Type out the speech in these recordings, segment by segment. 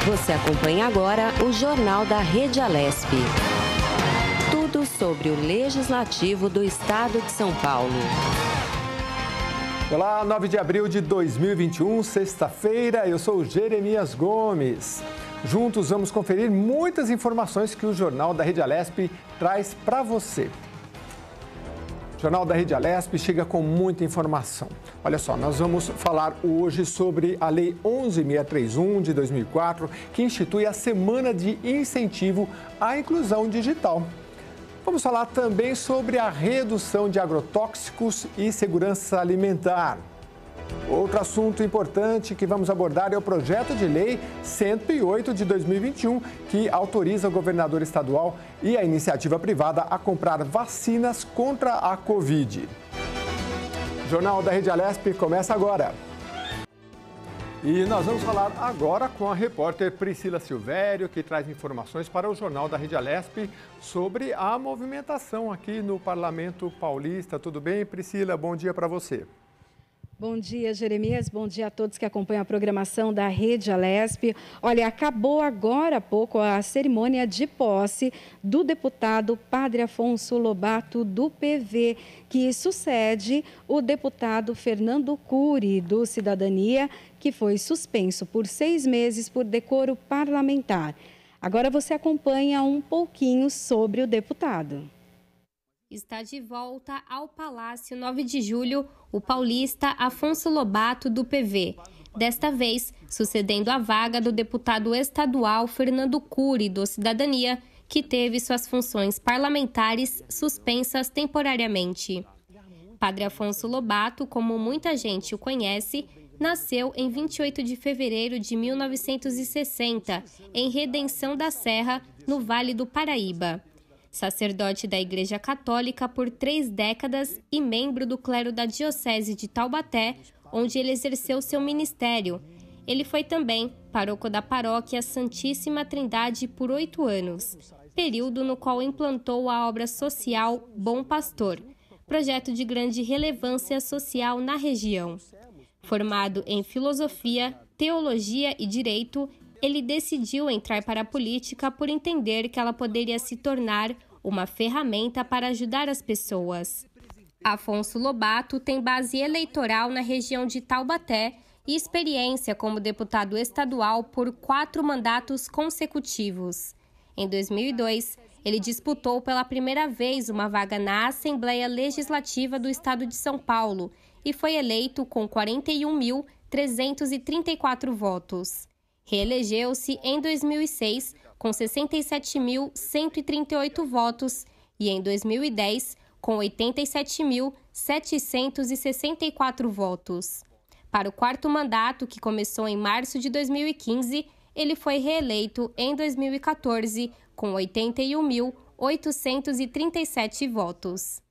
Você acompanha agora o Jornal da Rede Alesp. Tudo sobre o Legislativo do Estado de São Paulo. Olá, 9 de abril de 2021, sexta-feira, eu sou o Jeremias Gomes. Juntos vamos conferir muitas informações que o Jornal da Rede Alesp traz para você. O Jornal da Rede Alesp chega com muita informação. Olha só, nós vamos falar hoje sobre a Lei 11.631 de 2004, que institui a Semana de Incentivo à Inclusão Digital. Vamos falar também sobre a redução de agrotóxicos e segurança alimentar. Outro assunto importante que vamos abordar é o projeto de lei 108 de 2021, que autoriza o governador estadual e a iniciativa privada a comprar vacinas contra a Covid. O Jornal da Rede Alesp começa agora. E nós vamos falar agora com a repórter Priscila Silvério, que traz informações para o Jornal da Rede Alesp sobre a movimentação aqui no Parlamento Paulista. Tudo bem, Priscila? Bom dia para você. Bom dia, Jeremias. Bom dia a todos que acompanham a programação da Rede Alesp. Olha, acabou agora há pouco a cerimônia de posse do deputado Padre Afonso Lobato, do PV, que sucede o deputado Fernando Cury, do Cidadania, que foi suspenso por 6 meses por decoro parlamentar. Agora você acompanha um pouquinho sobre o deputado. Está de volta ao Palácio 9 de Julho o paulista Afonso Lobato, do PV. Desta vez, sucedendo a vaga do deputado estadual Fernando Cury, do Cidadania, que teve suas funções parlamentares suspensas temporariamente. Padre Afonso Lobato, como muita gente o conhece, nasceu em 28 de fevereiro de 1960, em Redenção da Serra, no Vale do Paraíba. Sacerdote da Igreja Católica por 3 décadas e membro do clero da Diocese de Taubaté, onde ele exerceu seu ministério. Ele foi também pároco da Paróquia Santíssima Trindade por 8 anos, período no qual implantou a obra social Bom Pastor, projeto de grande relevância social na região. Formado em filosofia, teologia e direito, ele decidiu entrar para a política por entender que ela poderia se tornar uma ferramenta para ajudar as pessoas. Afonso Lobato tem base eleitoral na região de Taubaté e experiência como deputado estadual por 4 mandatos consecutivos. Em 2002, ele disputou pela primeira vez uma vaga na Assembleia Legislativa do Estado de São Paulo e foi eleito com 41.334 votos. Reelegeu-se em 2006 com 67.138 votos e em 2010 com 87.764 votos. Para o 4º mandato, que começou em março de 2015, ele foi reeleito em 2014 com 81.837 votos.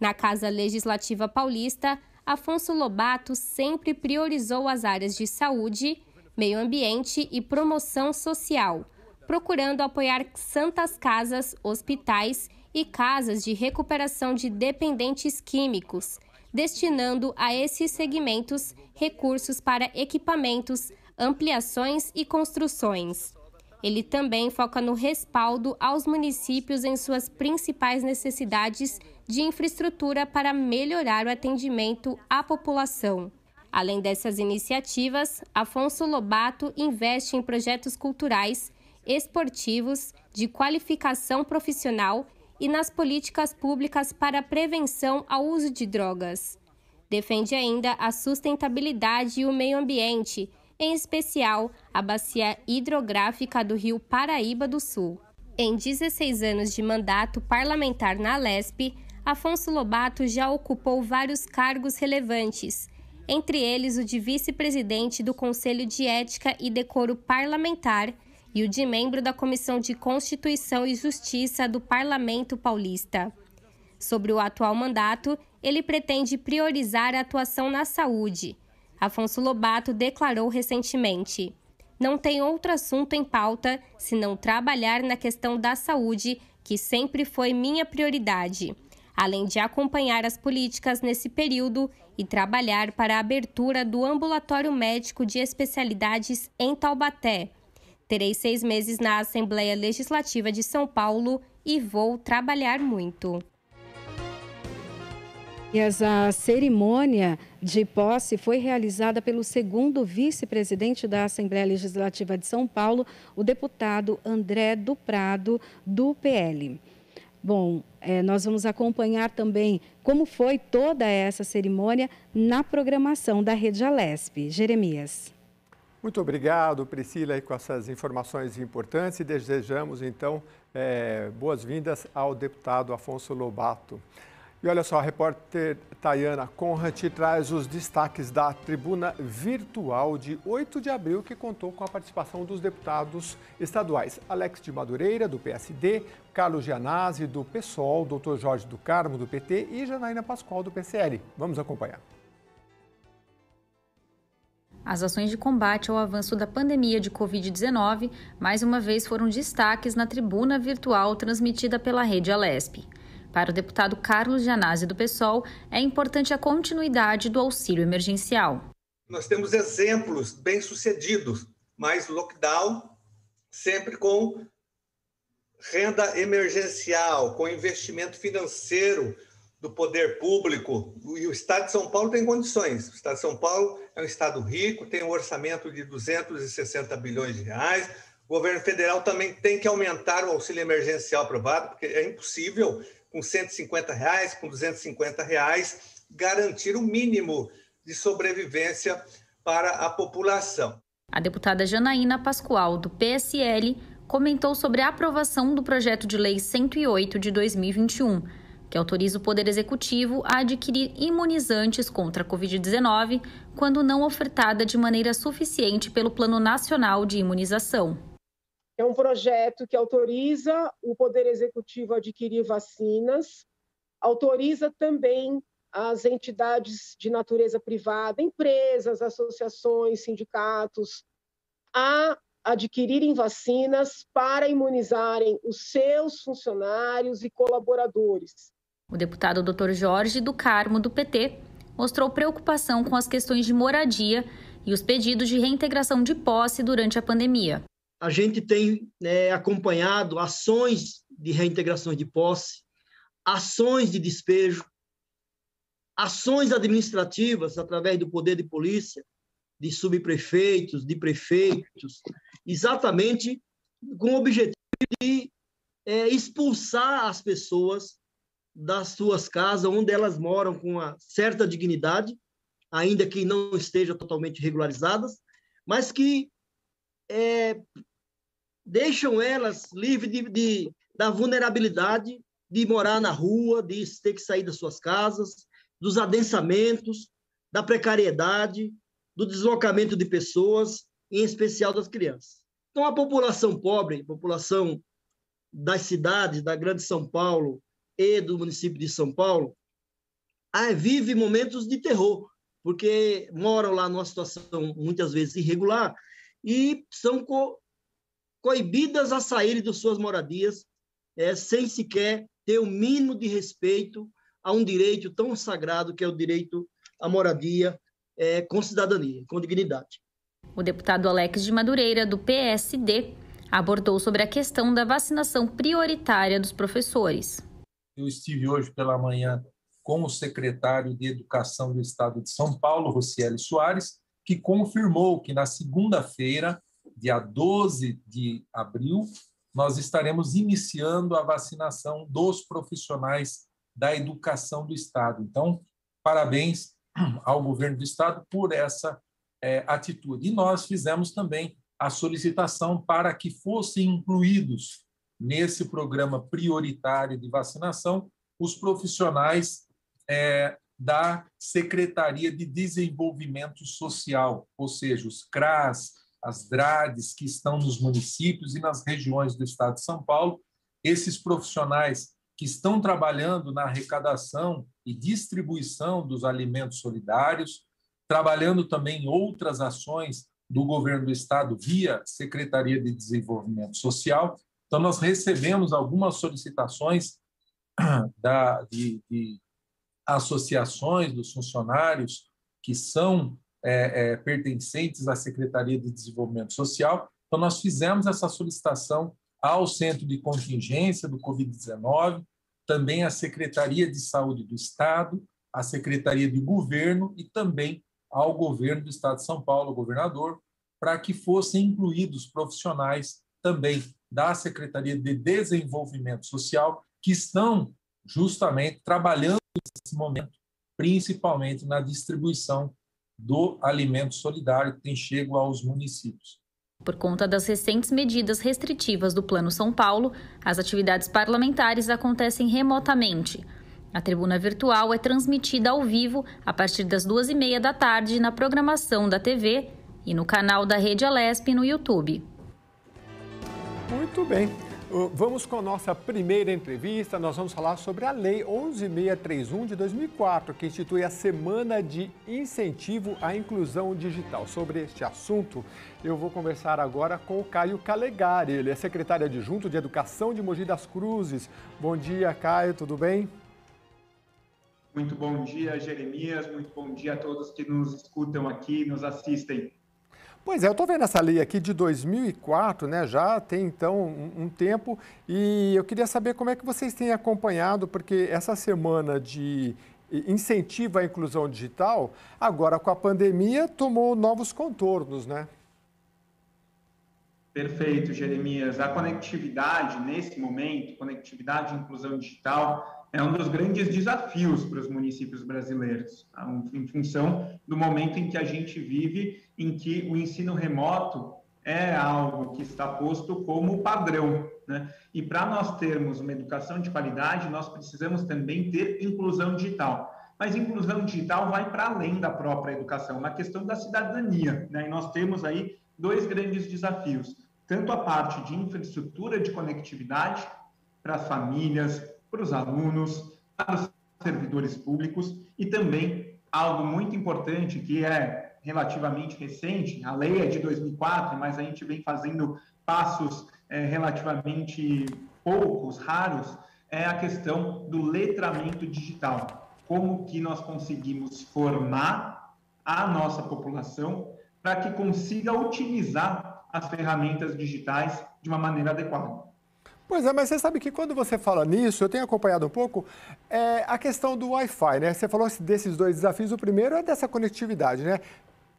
Na Casa Legislativa Paulista, Afonso Lobato sempre priorizou as áreas de saúde, meio ambiente e promoção social, procurando apoiar santas casas, hospitais e casas de recuperação de dependentes químicos, destinando a esses segmentos recursos para equipamentos, ampliações e construções. Ele também foca no respaldo aos municípios em suas principais necessidades de infraestrutura para melhorar o atendimento à população. Além dessas iniciativas, Afonso Lobato investe em projetos culturais, esportivos, de qualificação profissional e nas políticas públicas para a prevenção ao uso de drogas. Defende ainda a sustentabilidade e o meio ambiente, em especial a bacia hidrográfica do Rio Paraíba do Sul. Em 16 anos de mandato parlamentar na Alesp, Afonso Lobato já ocupou vários cargos relevantes, entre eles o de vice-presidente do Conselho de Ética e Decoro Parlamentar e o de membro da Comissão de Constituição e Justiça do Parlamento Paulista. Sobre o atual mandato, ele pretende priorizar a atuação na saúde. Afonso Lobato declarou recentemente: "Não tem outro assunto em pauta senão trabalhar na questão da saúde, que sempre foi minha prioridade, além de acompanhar as políticas nesse período e trabalhar para a abertura do ambulatório médico de especialidades em Taubaté. Terei 6 meses na Assembleia Legislativa de São Paulo e vou trabalhar muito. E essa cerimônia de posse foi realizada pelo segundo vice-presidente da Assembleia Legislativa de São Paulo, o deputado André do Prado, do PL. Bom, nós vamos acompanhar também como foi toda essa cerimônia na programação da Rede Alesp. Jeremias. Muito obrigado, Priscila, com essas informações importantes e desejamos, então, boas-vindas ao deputado Afonso Lobato. E olha só, a repórter Tayana Conrad traz os destaques da tribuna virtual de 8 de abril, que contou com a participação dos deputados estaduais Alex de Madureira, do PSD, Carlos Gianazzi, do PSOL, Dr. Jorge do Carmo, do PT e Janaína Pascoal, do PCL. Vamos acompanhar. As ações de combate ao avanço da pandemia de Covid-19, mais uma vez foram destaques na tribuna virtual transmitida pela Rede Alesp. Para o deputado Carlos Gianazzi, do PSOL, é importante a continuidade do auxílio emergencial. Nós temos exemplos bem-sucedidos, mas lockdown sempre com renda emergencial, com investimento financeiro do poder público, e o Estado de São Paulo tem condições. O Estado de São Paulo é um Estado rico, tem um orçamento de 260 bilhões de reais. O governo federal também tem que aumentar o auxílio emergencial aprovado, porque é impossível, com R$150, com R$250, garantir o mínimo de sobrevivência para a população. A deputada Janaína Pascoal, do PSL, comentou sobre a aprovação do projeto de lei 108 de 2021, que autoriza o Poder Executivo a adquirir imunizantes contra a Covid-19 quando não ofertada de maneira suficiente pelo Plano Nacional de Imunização. É um projeto que autoriza o Poder Executivo a adquirir vacinas, autoriza também as entidades de natureza privada, empresas, associações, sindicatos, a adquirirem vacinas para imunizarem os seus funcionários e colaboradores. O deputado Dr. Jorge do Carmo, do PT, mostrou preocupação com as questões de moradia e os pedidos de reintegração de posse durante a pandemia. A gente tem acompanhado ações de reintegração de posse, ações de despejo, ações administrativas através do poder de polícia, de subprefeitos, de prefeitos, exatamente com o objetivo de expulsar as pessoas das suas casas, onde elas moram com uma certa dignidade, ainda que não estejam totalmente regularizadas, mas que deixam elas livres da vulnerabilidade de morar na rua, de ter que sair das suas casas, dos adensamentos, da precariedade, do deslocamento de pessoas, em especial das crianças. Então, a população pobre, a população das cidades, da Grande São Paulo e do município de São Paulo, vive momentos de terror, porque moram lá numa situação muitas vezes irregular e são coibidas a saírem de suas moradias sem sequer ter o mínimo de respeito a um direito tão sagrado que é o direito à moradia com cidadania, com dignidade. O deputado Alex de Madureira, do PSD, abordou sobre a questão da vacinação prioritária dos professores. Eu estive hoje pela manhã com o secretário de Educação do Estado de São Paulo, Rocieli Soares, que confirmou que na segunda-feira, dia 12 de abril, nós estaremos iniciando a vacinação dos profissionais da educação do Estado. Então, parabéns ao governo do Estado por essa atitude. E nós fizemos também a solicitação para que fossem incluídos nesse programa prioritário de vacinação os profissionais da Secretaria de Desenvolvimento Social, ou seja, os CRAS, as DRADs que estão nos municípios e nas regiões do Estado de São Paulo. Esses profissionais que estão trabalhando na arrecadação e distribuição dos alimentos solidários, trabalhando também em outras ações do governo do Estado via Secretaria de Desenvolvimento Social. Então, nós recebemos algumas solicitações de associações dos funcionários que são pertencentes à Secretaria de Desenvolvimento Social Então, nós fizemos essa solicitação ao Centro de Contingência do Covid-19, também à Secretaria de Saúde do Estado, à Secretaria de Governo e também ao Governo do Estado de São Paulo, o governador, para que fossem incluídos profissionais também da Secretaria de Desenvolvimento Social, que estão justamente trabalhando nesse momento, principalmente na distribuição do alimento solidário que tem chego aos municípios. Por conta das recentes medidas restritivas do Plano São Paulo, as atividades parlamentares acontecem remotamente. A tribuna virtual é transmitida ao vivo a partir das 2h30 da tarde na programação da TV e no canal da Rede Alesp no YouTube. Muito bem. Vamos com a nossa primeira entrevista. Nós vamos falar sobre a Lei 11.631 de 2004, que institui a Semana de Incentivo à Inclusão Digital. Sobre este assunto, eu vou conversar agora com o Caio Calegari. Ele é secretário adjunto de Educação de Mogi das Cruzes. Bom dia, Caio, tudo bem? Muito bom dia, Jeremias. Muito bom dia a todos que nos escutam aqui, nos assistem. Pois é, eu estou vendo essa lei aqui de 2004, né? Já tem, então, um tempo. E eu queria saber como é que vocês têm acompanhado, porque essa semana de incentivo à inclusão digital, agora com a pandemia, tomou novos contornos, né? Perfeito, Jeremias. A conectividade, nesse momento, conectividade e inclusão digital, é um dos grandes desafios para os municípios brasileiros, em função do momento em que a gente vive, em que o ensino remoto é algo que está posto como padrão, né? E para nós termos uma educação de qualidade, nós precisamos também ter inclusão digital. Mas inclusão digital vai para além da própria educação, na questão da cidadania, né? E nós temos aí dois grandes desafios, tanto a parte de infraestrutura de conectividade para as famílias, para os alunos, para os servidores públicos e também algo muito importante que é relativamente recente, a lei é de 2004, mas a gente vem fazendo passos relativamente poucos, raros, é a questão do letramento digital. Como que nós conseguimos formar a nossa população para que consiga utilizar as ferramentas digitais de uma maneira adequada. Pois é, mas você sabe que quando você fala nisso, eu tenho acompanhado um pouco a questão do Wi-Fi, né? Você falou desses dois desafios, o primeiro é dessa conectividade, né?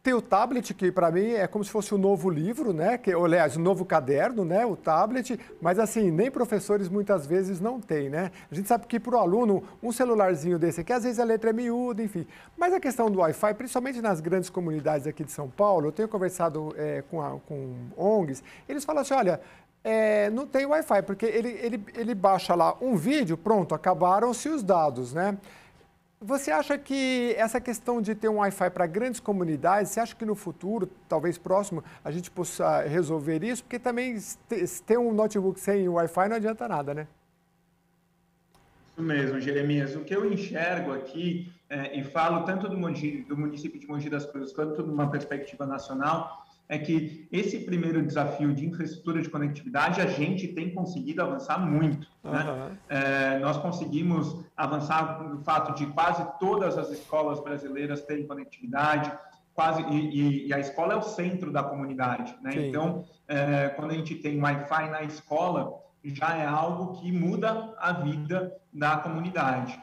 Tem o tablet, que para mim é como se fosse um novo livro, né? Aliás, um novo caderno, né? O tablet, mas assim, nem professores muitas vezes não têm, né? A gente sabe que para o aluno, um celularzinho desse aqui, às vezes a letra é miúda, enfim. Mas a questão do Wi-Fi, principalmente nas grandes comunidades aqui de São Paulo, eu tenho conversado com ONGs, eles falam assim, olha, não tem Wi-Fi, porque ele baixa lá um vídeo, pronto, acabaram-se os dados, né? Você acha que essa questão de ter um Wi-Fi para grandes comunidades, você acha que no futuro, talvez próximo, a gente possa resolver isso? Porque também ter um notebook sem Wi-Fi não adianta nada, né? Isso mesmo, Jeremias. O que eu enxergo aqui, e falo tanto do município de Mogi das Cruzes, quanto de uma perspectiva nacional, é que esse primeiro desafio de infraestrutura de conectividade, a gente tem conseguido avançar muito. Né? Nós conseguimos avançar no fato de quase todas as escolas brasileiras terem conectividade, e a escola é o centro da comunidade. Né? Então, quando a gente tem Wi-Fi na escola, já é algo que muda a vida da comunidade.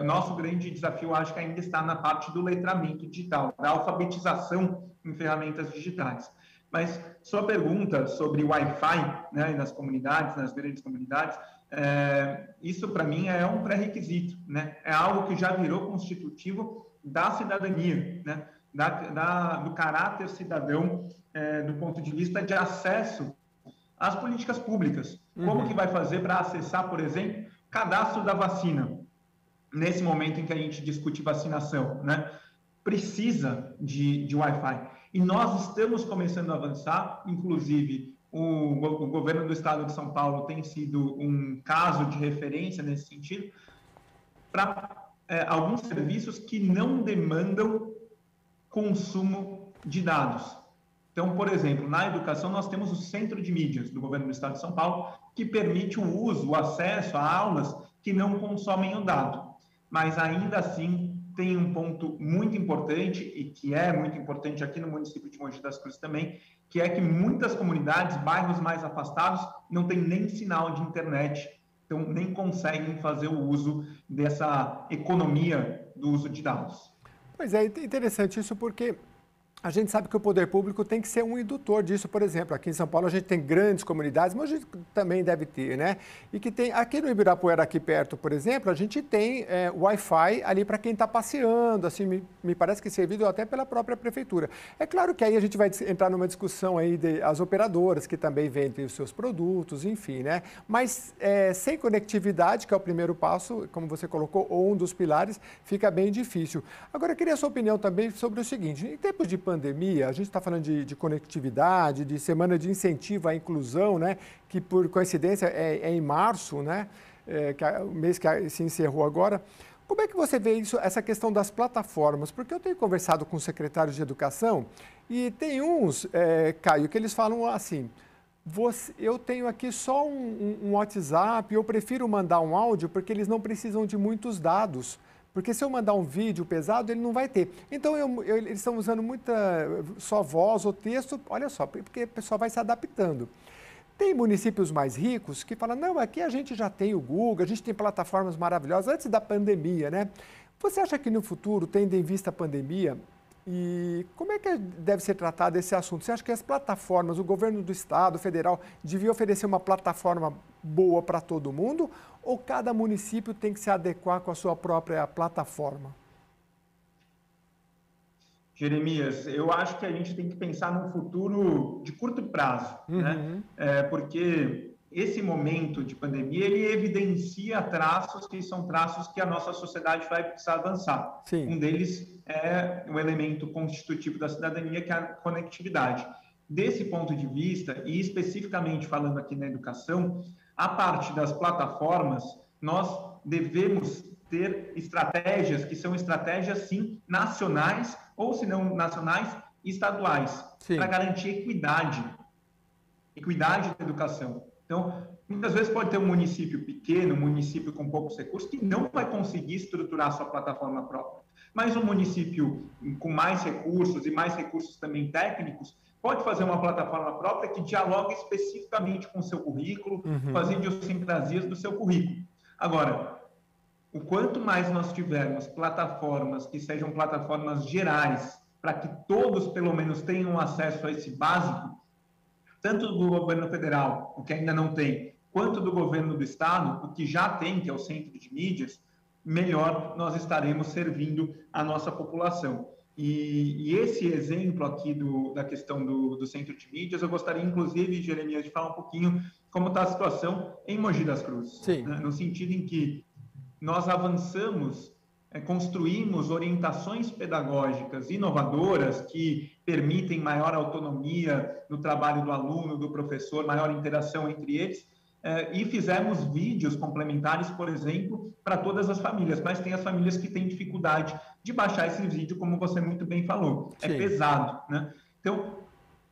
O nosso grande desafio, acho que ainda está na parte do letramento digital, da alfabetização em ferramentas digitais. Mas sua pergunta sobre Wi-Fi, né, nas comunidades, nas grandes comunidades, isso para mim é um pré-requisito, né? É algo que já virou constitutivo da cidadania, né? Do caráter cidadão, do ponto de vista de acesso às políticas públicas. Como que vai fazer para acessar, por exemplo, cadastro da vacina? Nesse momento em que a gente discute vacinação, né? Precisa de Wi-Fi. E nós estamos começando a avançar, inclusive o governo do estado de São Paulo tem sido um caso de referência nesse sentido, para alguns serviços que não demandam consumo de dados. Então, por exemplo, na educação nós temos o Centro de Mídias do governo do estado de São Paulo, que permite o acesso a aulas que não consomem o dado. Mas ainda assim, tem um ponto muito importante, e que é muito importante aqui no município de Mogi das Cruzes também, que é que muitas comunidades, bairros mais afastados, não tem nem sinal de internet, então nem conseguem fazer o uso dessa economia do uso de dados. Pois é, interessante isso porque a gente sabe que o poder público tem que ser um indutor disso. Por exemplo, aqui em São Paulo a gente tem grandes comunidades, mas a gente também deve ter, né? E que tem, aqui no Ibirapuera, aqui perto, por exemplo, a gente tem Wi-Fi ali para quem está passeando, assim, me parece que servido até pela própria prefeitura. É claro que aí a gente vai entrar numa discussão aí das operadoras que também vendem os seus produtos, enfim, né? Mas sem conectividade, que é o primeiro passo, como você colocou, ou um dos pilares, fica bem difícil. Agora, eu queria a sua opinião também sobre o seguinte, em tempos de pandemia, a gente está falando de conectividade, de semana de incentivo à inclusão, né? Que por coincidência é em março, né? Que é o mês que se encerrou agora. Como é que você vê isso, essa questão das plataformas? Porque eu tenho conversado com secretários de educação e tem uns, Caio, que eles falam assim, eu tenho aqui só um WhatsApp, eu prefiro mandar um áudio porque eles não precisam de muitos dados. Porque se eu mandar um vídeo pesado, ele não vai ter. Então, eles estão usando só voz ou texto, olha só, porque o pessoal vai se adaptando. Tem municípios mais ricos que falam, não, aqui a gente já tem o Google, a gente tem plataformas maravilhosas, antes da pandemia, né? Você acha que no futuro, tendo em vista a pandemia, e como é que deve ser tratado esse assunto? Você acha que as plataformas, o governo do estado, federal, devia oferecer uma plataforma boa para todo mundo ou cada município tem que se adequar com a sua própria plataforma? Jeremias, eu acho que a gente tem que pensar num futuro de curto prazo, né? Porque esse momento de pandemia, ele evidencia traços que são traços que a nossa sociedade vai precisar avançar. Sim. Um deles é o elemento constitutivo da cidadania, que é a conectividade. Desse ponto de vista, e especificamente falando aqui na educação, a parte das plataformas, nós devemos ter estratégias que são estratégias, sim, nacionais, ou se não nacionais, estaduais, para garantir equidade da educação. Então, muitas vezes pode ter um município pequeno, um município com poucos recursos, que não vai conseguir estruturar sua plataforma própria. Mas um município com mais recursos e mais recursos também técnicos, pode fazer uma plataforma própria que dialogue especificamente com o seu currículo, com as idiosincrasias do seu currículo. Agora, o quanto mais nós tivermos plataformas que sejam plataformas gerais, para que todos, pelo menos, tenham acesso a esse básico, tanto do governo federal, o que ainda não tem, quanto do governo do estado, o que já tem, que é o Centro de Mídias, melhor nós estaremos servindo a nossa população. E esse exemplo aqui da questão do Centro de Mídias, eu gostaria, inclusive, Jeremias, de falar um pouquinho como está a situação em Mogi das Cruzes. Né? No sentido em que nós avançamos, construímos orientações pedagógicas inovadoras que permitem maior autonomia no trabalho do aluno, do professor, maior interação entre eles, e fizemos vídeos complementares, por exemplo, para todas as famílias, mas tem as famílias que têm dificuldade de baixar esse vídeo, como você muito bem falou. Sim. É pesado, né? Então,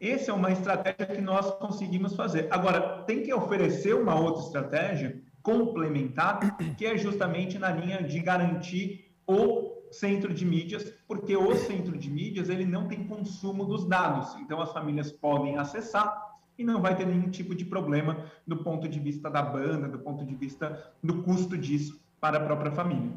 essa é uma estratégia que nós conseguimos fazer. Agora, tem que oferecer uma outra estratégia complementar, que é justamente na linha de garantir o centro de mídias, porque o centro de mídias ele não tem consumo dos dados, então as famílias podem acessar e não vai ter nenhum tipo de problema do ponto de vista da banda, do ponto de vista do custo disso para a própria família.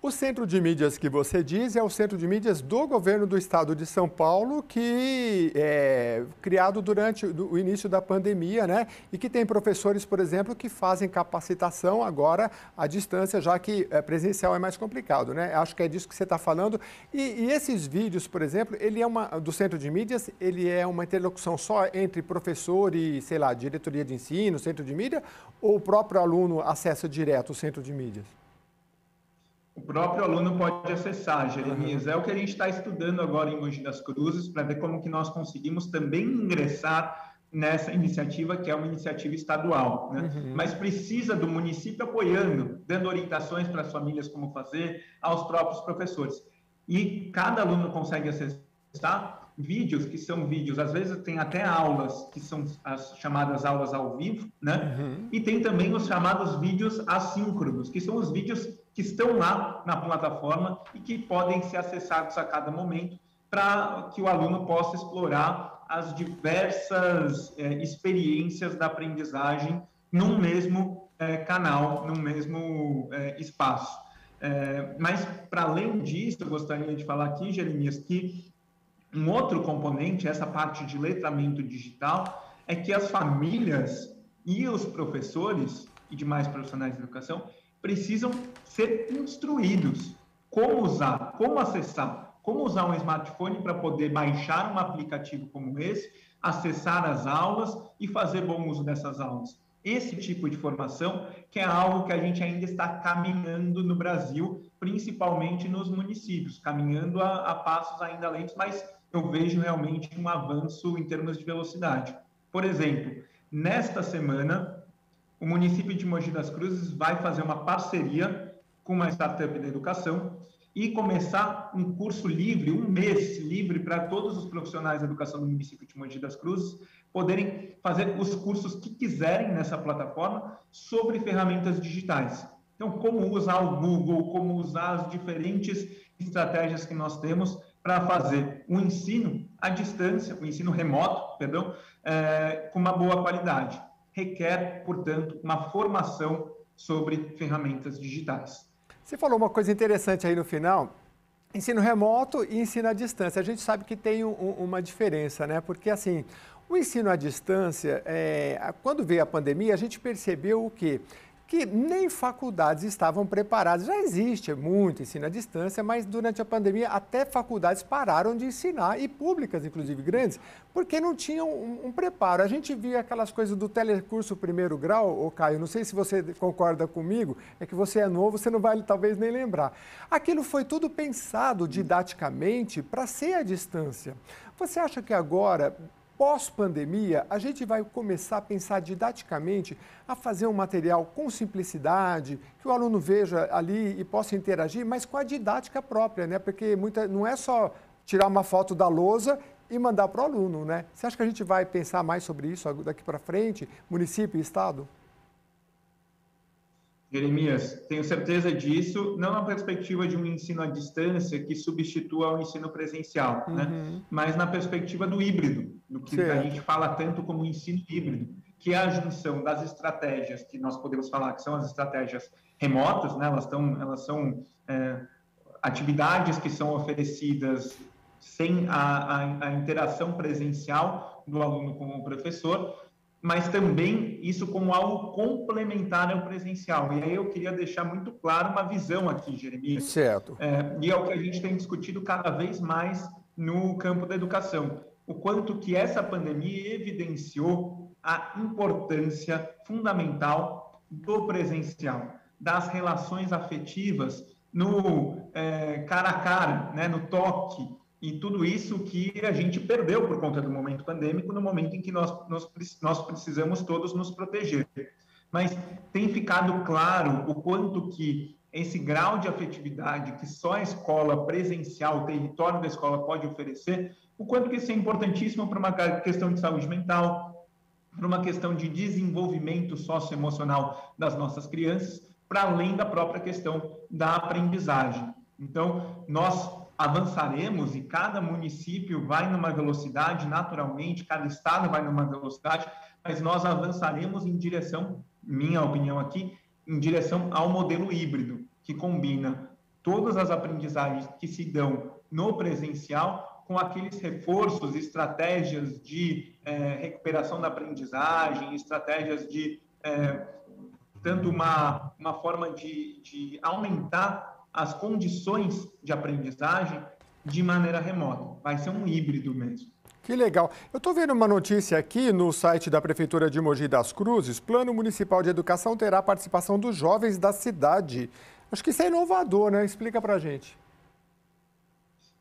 O centro de mídias que você diz é o centro de mídias do governo do estado de São Paulo, que é criado durante o início da pandemia, né? E que tem professores, por exemplo, que fazem capacitação agora à distância, já que presencial é mais complicado, né? Acho que é disso que você está falando. E esses vídeos, por exemplo, do centro de mídias, ele é uma interlocução só entre professor e, sei lá, diretoria de ensino, centro de mídia, ou o próprio aluno acessa direto o centro de mídias? O próprio aluno pode acessar, Jeremias. É o que a gente está estudando agora em Mogi das Cruzes, para ver como que nós conseguimos também ingressar nessa iniciativa, que é uma iniciativa estadual, né? Mas precisa do município apoiando, dando orientações para as famílias como fazer, aos próprios professores. E cada aluno consegue acessar vídeos que são vídeos, às vezes tem até aulas que são as chamadas aulas ao vivo, né? E tem também os chamados vídeos assíncronos, que são os vídeos que estão lá na plataforma e que podem ser acessados a cada momento para que o aluno possa explorar as diversas experiências da aprendizagem num mesmo canal, num mesmo espaço. Mas, para além disso, eu gostaria de falar aqui, Jeremias, que um outro componente, essa parte de letramento digital, é que as famílias e os professores e demais profissionais de educação precisam ser instruídos como usar, como acessar, como usar um smartphone para poder baixar um aplicativo como esse, acessar as aulas e fazer bom uso dessas aulas. Esse tipo de formação que é algo que a gente ainda está caminhando no Brasil, principalmente nos municípios, caminhando a passos ainda lentos, mas eu vejo realmente um avanço em termos de velocidade. Por exemplo, nesta semana, o município de Mogi das Cruzes vai fazer uma parceria com uma startup da educação e começar um curso livre, um mês livre para todos os profissionais da educação do município de Mogi das Cruzes poderem fazer os cursos que quiserem nessa plataforma sobre ferramentas digitais. Então, como usar o Google, como usar as diferentes estratégias que nós temos para fazer o ensino à distância, o ensino remoto, com uma boa qualidade. Requer, portanto, uma formação sobre ferramentas digitais. Você falou uma coisa interessante aí no final, ensino remoto e ensino à distância. A gente sabe que tem uma diferença, né? Porque, assim, o ensino à distância, quando veio a pandemia, a gente percebeu o quê? Que nem faculdades estavam preparadas. Já existe muito ensino à distância, mas durante a pandemia até faculdades pararam de ensinar, e públicas, inclusive grandes, porque não tinham um preparo. A gente via aquelas coisas do telecurso primeiro grau, Caio, não sei se você concorda comigo, é que você é novo, você não vai talvez nem lembrar. Aquilo foi tudo pensado didaticamente para ser à distância. Você acha que agora, pós-pandemia, a gente vai começar a pensar didaticamente a fazer um material com simplicidade, que o aluno veja ali e possa interagir, mas com a didática própria, né? Porque não é só tirar uma foto da lousa e mandar para o aluno, né? Você acha que a gente vai pensar mais sobre isso daqui para frente, município e estado? Jeremias, tenho certeza disso, não na perspectiva de um ensino à distância que substitua o ensino presencial, né? Mas na perspectiva do híbrido, do que a gente fala tanto como ensino híbrido, que é a junção das estratégias que nós podemos falar que são as estratégias remotas, né? Elas são atividades que são oferecidas sem a interação presencial do aluno com o professor, mas também isso como algo complementar ao presencial. E aí eu queria deixar muito claro uma visão aqui, Jeremias. Certo. E é o que a gente tem discutido cada vez mais no campo da educação. O quanto que essa pandemia evidenciou a importância fundamental do presencial, das relações afetivas, no cara a cara, né, no toque, e tudo isso que a gente perdeu por conta do momento pandêmico, no momento em que nós precisamos todos nos proteger. Mas tem ficado claro o quanto que esse grau de afetividade que só a escola presencial, o território da escola pode oferecer, o quanto que isso é importantíssimo para uma questão de saúde mental, para uma questão de desenvolvimento socioemocional das nossas crianças, para além da própria questão da aprendizagem. Então, nós avançaremos e cada município vai numa velocidade, naturalmente, cada estado vai numa velocidade, mas nós avançaremos em direção, minha opinião aqui, em direção ao modelo híbrido, que combina todas as aprendizagens que se dão no presencial com aqueles reforços, estratégias de recuperação da aprendizagem, estratégias de tanto uma forma de aumentar as condições de aprendizagem de maneira remota. Vai ser um híbrido mesmo. Que legal. Eu estou vendo uma notícia aqui no site da Prefeitura de Mogi das Cruzes. Plano Municipal de Educação terá a participação dos jovens da cidade. Acho que isso é inovador, né? Explica para a gente.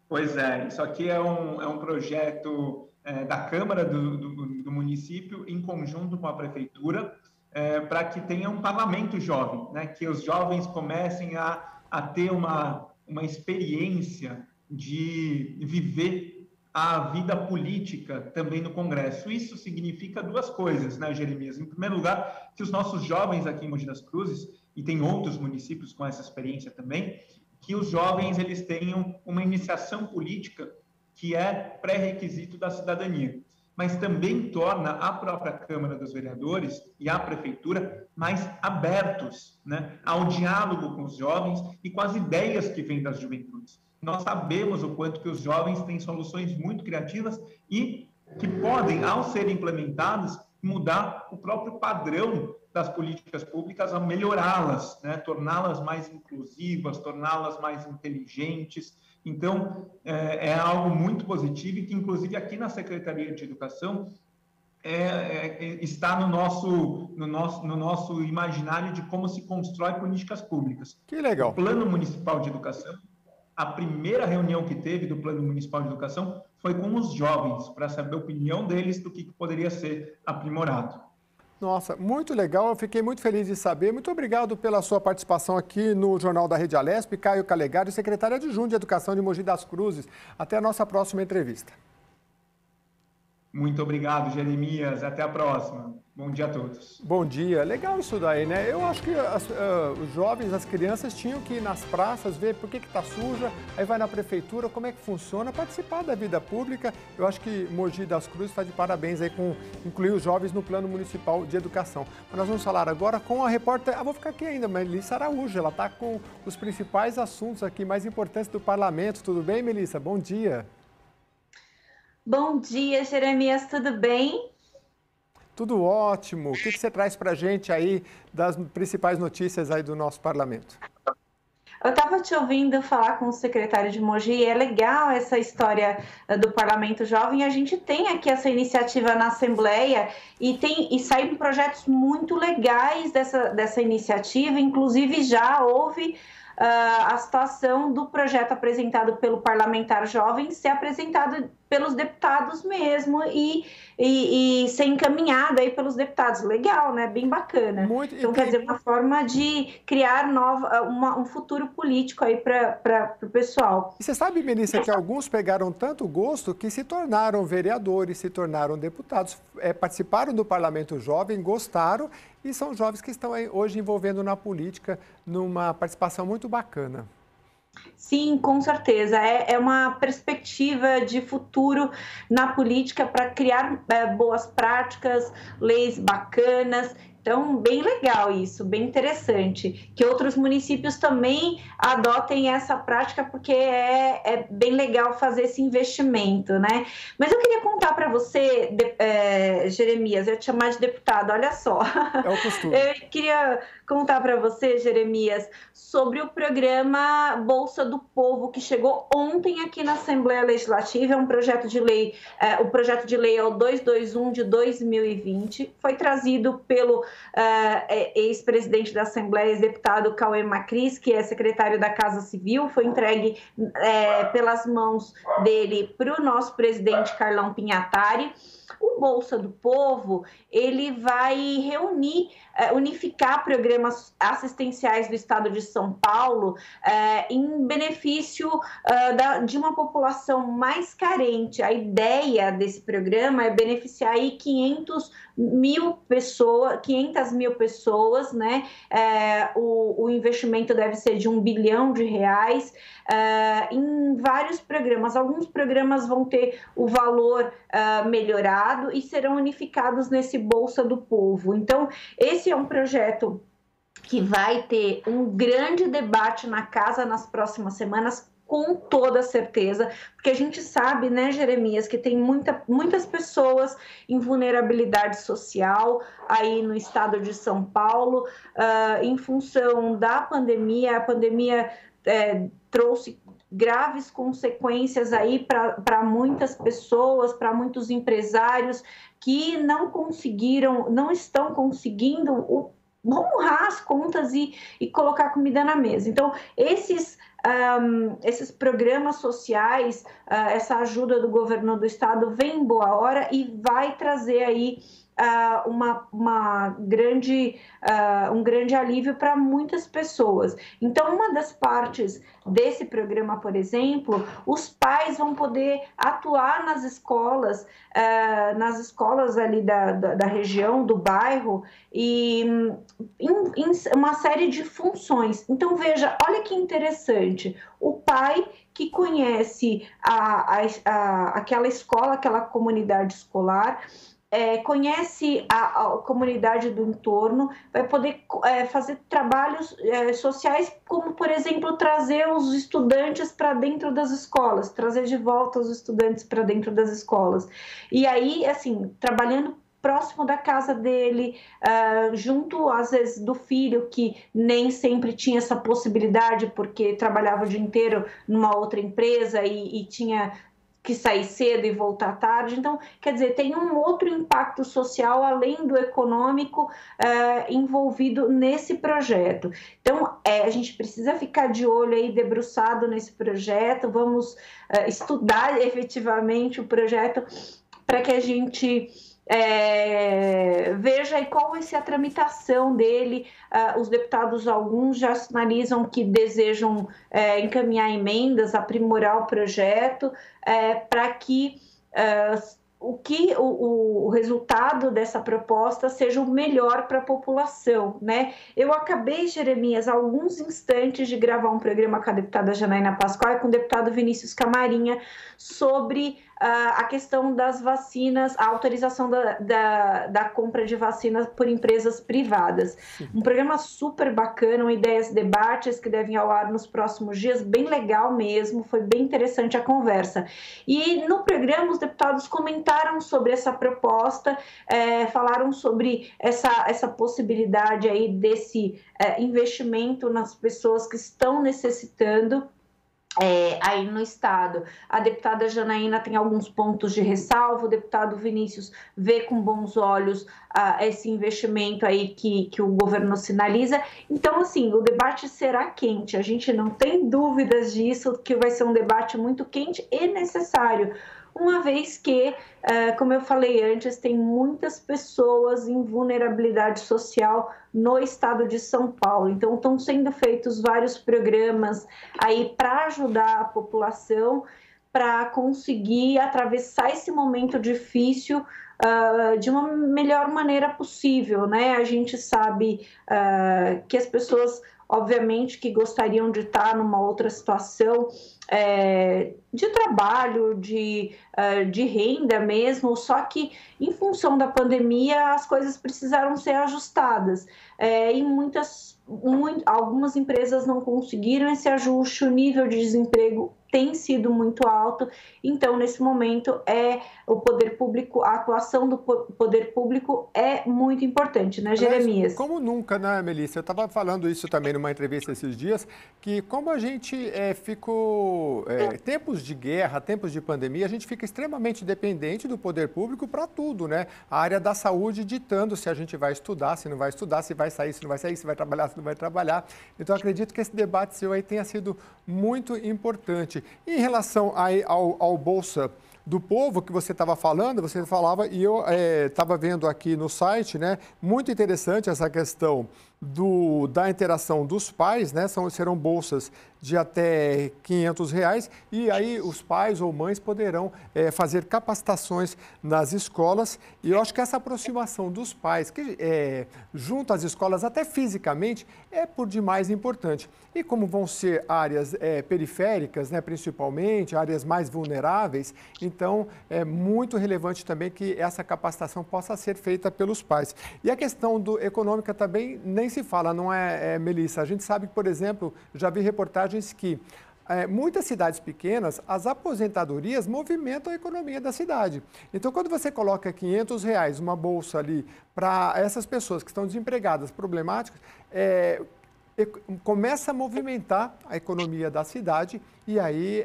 Pois é, isso aqui é um projeto da Câmara do município em conjunto com a Prefeitura para que tenha um parlamento jovem, né? Que os jovens comecem a ter uma experiência de viver a vida política também no Congresso. Isso significa duas coisas, né, Jeremias? Em primeiro lugar, que os nossos jovens aqui em Mogi das Cruzes, e tem outros municípios com essa experiência também, que os jovens eles tenham uma iniciação política que é pré-requisito da cidadania, mas também torna a própria Câmara dos Vereadores e a Prefeitura mais abertos, né, ao diálogo com os jovens e com as ideias que vêm das juventudes. Nós sabemos o quanto que os jovens têm soluções muito criativas e que podem, ao serem implementadas, mudar o próprio padrão das políticas públicas, a melhorá-las, né, torná-las mais inclusivas, torná-las mais inteligentes. Então, é algo muito positivo e que, inclusive, aqui na Secretaria de Educação, está no nosso imaginário de como se constrói políticas públicas. Que legal. O Plano Municipal de Educação, a primeira reunião que teve do Plano Municipal de Educação foi com os jovens, para saber a opinião deles do que poderia ser aprimorado. Nossa, muito legal, eu fiquei muito feliz de saber. Muito obrigado pela sua participação aqui no Jornal da Rede Alesp. Caio Calegari, secretário adjunto de Educação de Mogi das Cruzes. Até a nossa próxima entrevista. Muito obrigado, Jeremias. Até a próxima. Bom dia a todos. Bom dia. Legal isso daí, né? Eu acho que os jovens, as crianças tinham que ir nas praças, ver por que está suja, aí vai na prefeitura, como é que funciona, participar da vida pública. Eu acho que Mogi das Cruzes está de parabéns aí com incluir os jovens no Plano Municipal de Educação. Mas nós vamos falar agora com a repórter, vou ficar aqui ainda, Melissa Araújo, ela está com os principais assuntos aqui, mais importantes do parlamento. Tudo bem, Melissa? Bom dia. Bom dia, Jeremias, tudo bem? Tudo ótimo. O que você traz para a gente aí das principais notícias aí do nosso parlamento? Eu estava te ouvindo falar com o secretário de Mogi, é legal essa história do Parlamento Jovem. A gente tem aqui essa iniciativa na Assembleia e saem projetos muito legais dessa iniciativa, inclusive já houve a situação do projeto apresentado pelo parlamentar jovem ser apresentado pelos deputados mesmo e ser encaminhado aí pelos deputados. Legal, né? Bem bacana. Então, quer dizer, uma forma de criar um futuro político aí para o pessoal. E você sabe, Melissa, que alguns pegaram tanto gosto que se tornaram vereadores, se tornaram deputados, participaram do Parlamento Jovem, gostaram e são jovens que estão aí hoje envolvendo na política numa participação muito bacana. Sim, com certeza. É uma perspectiva de futuro na política para criar boas práticas, leis bacanas. Então, bem legal isso, bem interessante. Que outros municípios também adotem essa prática, porque é bem legal fazer esse investimento, né? Mas eu queria contar para você, Jeremias, eu ia te chamar de deputado, olha só. É o costume. Eu queria contar para você, Jeremias, sobre o programa Bolsa do Povo, que chegou ontem aqui na Assembleia Legislativa. É um projeto de lei, o projeto de lei é o 221 de 2020, foi trazido pelo ex-presidente da Assembleia, ex-deputado Cauê Macris, que é secretário da Casa Civil, foi entregue pelas mãos dele para o nosso presidente Carlão Pinhatari. O Bolsa do Povo, ele vai unificar programas assistenciais do estado de São Paulo em benefício de uma população mais carente. A ideia desse programa é beneficiar aí 500 mil pessoas, né? O investimento deve ser de R$1 bilhão, em vários programas. Alguns programas vão ter o valor melhorado e serão unificados nesse Bolsa do Povo. Então, esse é um projeto que vai ter um grande debate na casa nas próximas semanas, com toda certeza, porque a gente sabe, né, Jeremias, que tem muitas pessoas em vulnerabilidade social aí no estado de São Paulo, em função da pandemia. A pandemia trouxe graves consequências aí para muitas pessoas, para muitos empresários que não estão conseguindo honrar as contas e colocar comida na mesa. Então, esses programas sociais, essa ajuda do governo do estado vem em boa hora e vai trazer aí um grande alívio para muitas pessoas. Então, uma das partes desse programa, por exemplo, os pais vão poder atuar nas escolas ali da região, do bairro, e em uma série de funções. Então, veja, olha que interessante, o pai que conhece aquela escola, aquela comunidade escolar, conhece a comunidade do entorno, vai poder fazer trabalhos sociais, como, por exemplo, trazer os estudantes para dentro das escolas, trazer de volta os estudantes para dentro das escolas. E aí, assim, trabalhando próximo da casa dele, junto, às vezes, do filho, que nem sempre tinha essa possibilidade, porque trabalhava o dia inteiro numa outra empresa e tinha que sair cedo e voltar tarde. Então, quer dizer, tem um outro impacto social, além do econômico, envolvido nesse projeto. Então, a gente precisa ficar de olho aí, debruçado nesse projeto, vamos estudar efetivamente o projeto para que a gente veja aí qual vai ser a tramitação dele. Os deputados, alguns já sinalizam que desejam encaminhar emendas, aprimorar o projeto, para que o resultado dessa proposta seja o melhor para a população, né? Eu acabei, Jeremias, há alguns instantes de gravar um programa com a deputada Janaína Pascoal e com o deputado Vinícius Camarinha sobre a questão das vacinas, a autorização da compra de vacinas por empresas privadas. Um programa super bacana, ideias, debates que devem ao ar nos próximos dias, bem legal mesmo, foi bem interessante a conversa. E no programa os deputados comentaram sobre essa proposta, falaram sobre essa possibilidade aí desse investimento nas pessoas que estão necessitando aí no estado. A deputada Janaína tem alguns pontos de ressalva, o deputado Vinícius vê com bons olhos esse investimento aí que o governo sinaliza. Então, assim, o debate será quente, a gente não tem dúvidas disso, que vai ser um debate muito quente e necessário, uma vez que, como eu falei antes, tem muitas pessoas em vulnerabilidade social no estado de São Paulo. Então, estão sendo feitos vários programas aí para ajudar a população, para conseguir atravessar esse momento difícil de uma melhor maneira possível, né? A gente sabe que as pessoas, obviamente, que gostariam de estar numa outra situação de trabalho, de renda mesmo, só que em função da pandemia as coisas precisaram ser ajustadas e algumas empresas não conseguiram esse ajuste, o nível de desemprego tem sido muito alto, então nesse momento o poder público, a atuação do poder público é muito importante, né, Jeremias? Mas, como nunca, né, Melissa? Eu estava falando isso também numa entrevista esses dias, que como a gente ficou, tempos de guerra, tempos de pandemia, a gente fica extremamente dependente do poder público para tudo, né? A área da saúde ditando se a gente vai estudar, se não vai estudar, se vai sair, se não vai sair, se vai trabalhar, se não vai trabalhar. Então, acredito que esse debate seu aí tenha sido muito importante. Em relação ao Bolsa do Povo que você estava falando, você falava, e eu estava vendo aqui no site, né? Muito interessante essa questão da interação dos pais, né? Serão bolsas de até R$500 e aí os pais ou mães poderão fazer capacitações nas escolas. E eu acho que essa aproximação dos pais junto às escolas, até fisicamente, é por demais importante. E como vão ser áreas periféricas, né, principalmente, áreas mais vulneráveis, então é muito relevante também que essa capacitação possa ser feita pelos pais. E a questão econômica também nem se fala, não é, Melissa? A gente sabe que, por exemplo, já vi reportagens que muitas cidades pequenas, as aposentadorias movimentam a economia da cidade. Então, quando você coloca R$500, uma bolsa ali, para essas pessoas que estão desempregadas, problemáticas, começa a movimentar a economia da cidade e aí,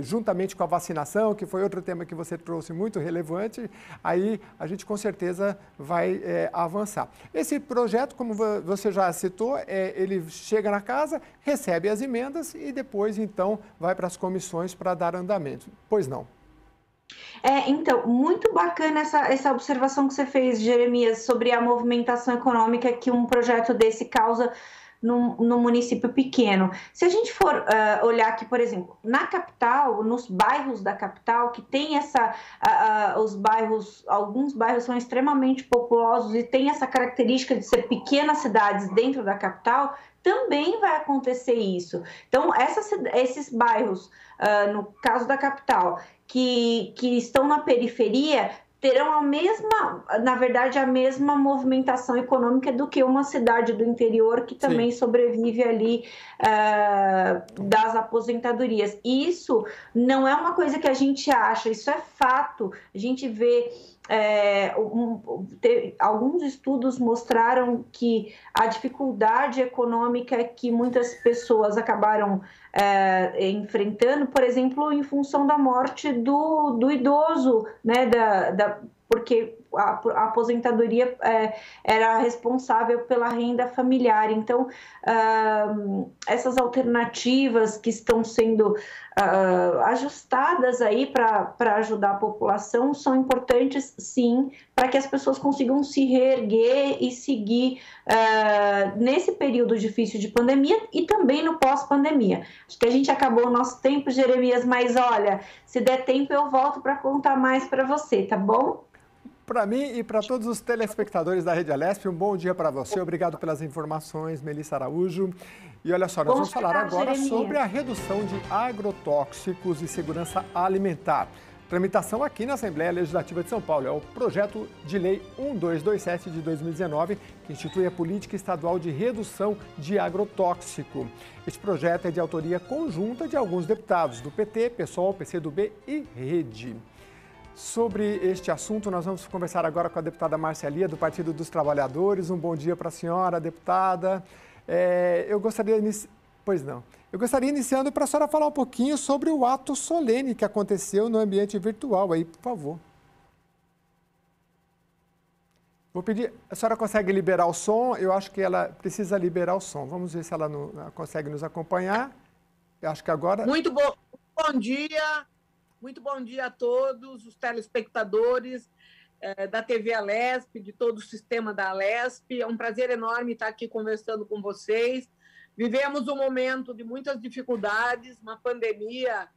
juntamente com a vacinação, que foi outro tema que você trouxe muito relevante, aí a gente com certeza vai avançar. Esse projeto, como você já citou, ele chega na casa, recebe as emendas e depois, então, vai para as comissões para dar andamento. Pois não? Então, muito bacana essa observação que você fez, Jeremias, sobre a movimentação econômica que um projeto desse causa no município pequeno. Se a gente for olhar aqui, por exemplo, na capital, nos bairros da capital, que tem alguns bairros são extremamente populosos e tem essa característica de ser pequenas cidades dentro da capital, também vai acontecer isso. Então, esses bairros, no caso da capital, que estão na periferia, terão na verdade, a mesma movimentação econômica do que uma cidade do interior que também sobrevive ali das aposentadorias. Isso não é uma coisa que a gente acha, isso é fato. A gente vê alguns estudos mostraram que a dificuldade econômica que muitas pessoas acabaram enfrentando, por exemplo, em função da morte do idoso, né, porque a aposentadoria era responsável pela renda familiar. Então, essas alternativas que estão sendo ajustadas aí para ajudar a população são importantes, sim, para que as pessoas consigam se reerguer e seguir nesse período difícil de pandemia e também no pós-pandemia. Acho que a gente acabou o nosso tempo, Jeremias, mas olha, se der tempo eu volto para contar mais para você, tá bom? Para mim e para todos os telespectadores da Rede Alesp, um bom dia para você. Obrigado pelas informações, Melissa Araújo. E olha só, nós vamos falar agora sobre a redução de agrotóxicos e segurança alimentar. Tramitação aqui na Assembleia Legislativa de São Paulo. É o projeto de lei 1227 de 2019, que institui a política estadual de redução de agrotóxico. Este projeto é de autoria conjunta de alguns deputados do PT, PSOL, PCdoB e Rede. Sobre este assunto, nós vamos conversar agora com a deputada Márcia Lia, do Partido dos Trabalhadores. Um bom dia para a senhora, deputada. Eu gostaria iniciando para a senhora falar um pouquinho sobre o ato solene que aconteceu no ambiente virtual aí, por favor. Vou pedir, a senhora consegue liberar o som? Eu acho que ela precisa liberar o som. Vamos ver se ela consegue nos acompanhar. Eu acho que agora... Muito bom dia. Muito bom dia a todos os telespectadores da TV Alesp, de todo o sistema da Alesp. É um prazer enorme estar aqui conversando com vocês. Vivemos um momento de muitas dificuldades, uma pandemia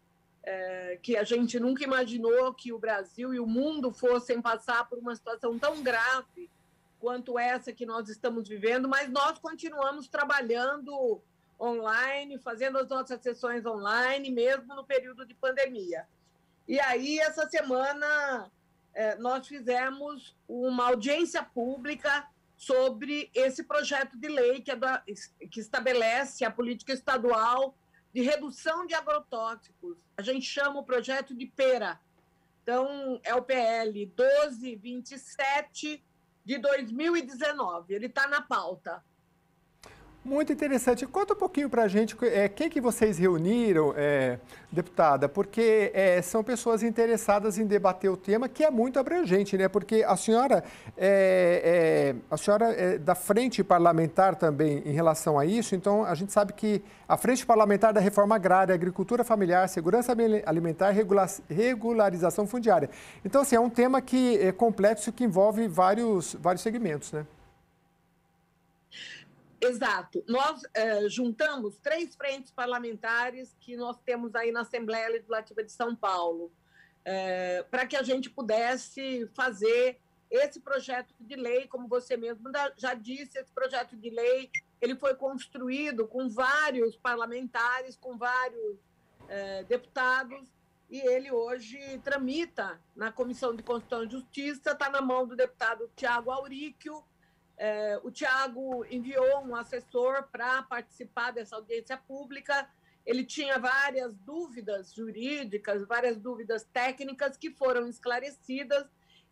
que a gente nunca imaginou que o Brasil e o mundo fossem passar por uma situação tão grave quanto essa que nós estamos vivendo, mas nós continuamos trabalhando online, fazendo as nossas sessões online, mesmo no período de pandemia. E aí, essa semana, nós fizemos uma audiência pública sobre esse projeto de lei que estabelece a política estadual de redução de agrotóxicos. A gente chama o projeto de PERA. Então, é o PL 1227 de 2019. Ele está na pauta. Muito interessante. Conta um pouquinho para a gente quem que vocês reuniram, deputada, porque são pessoas interessadas em debater o tema, que é muito abrangente, né? Porque a senhora é da frente parlamentar também em relação a isso, então a gente sabe que a frente parlamentar da reforma agrária, agricultura familiar, segurança alimentar e regularização fundiária. Então, assim, é um tema que é complexo, que envolve vários segmentos, né? Exato. Nós juntamos 3 frentes parlamentares que nós temos aí na Assembleia Legislativa de São Paulo, para que a gente pudesse fazer esse projeto de lei, como você mesmo já disse, esse projeto de lei ele foi construído com vários parlamentares, com vários deputados, e ele hoje tramita na Comissão de Constituição e Justiça, está na mão do deputado Tiago Auríquio. O Tiago enviou um assessor para participar dessa audiência pública. Ele tinha várias dúvidas jurídicas, várias dúvidas técnicas que foram esclarecidas.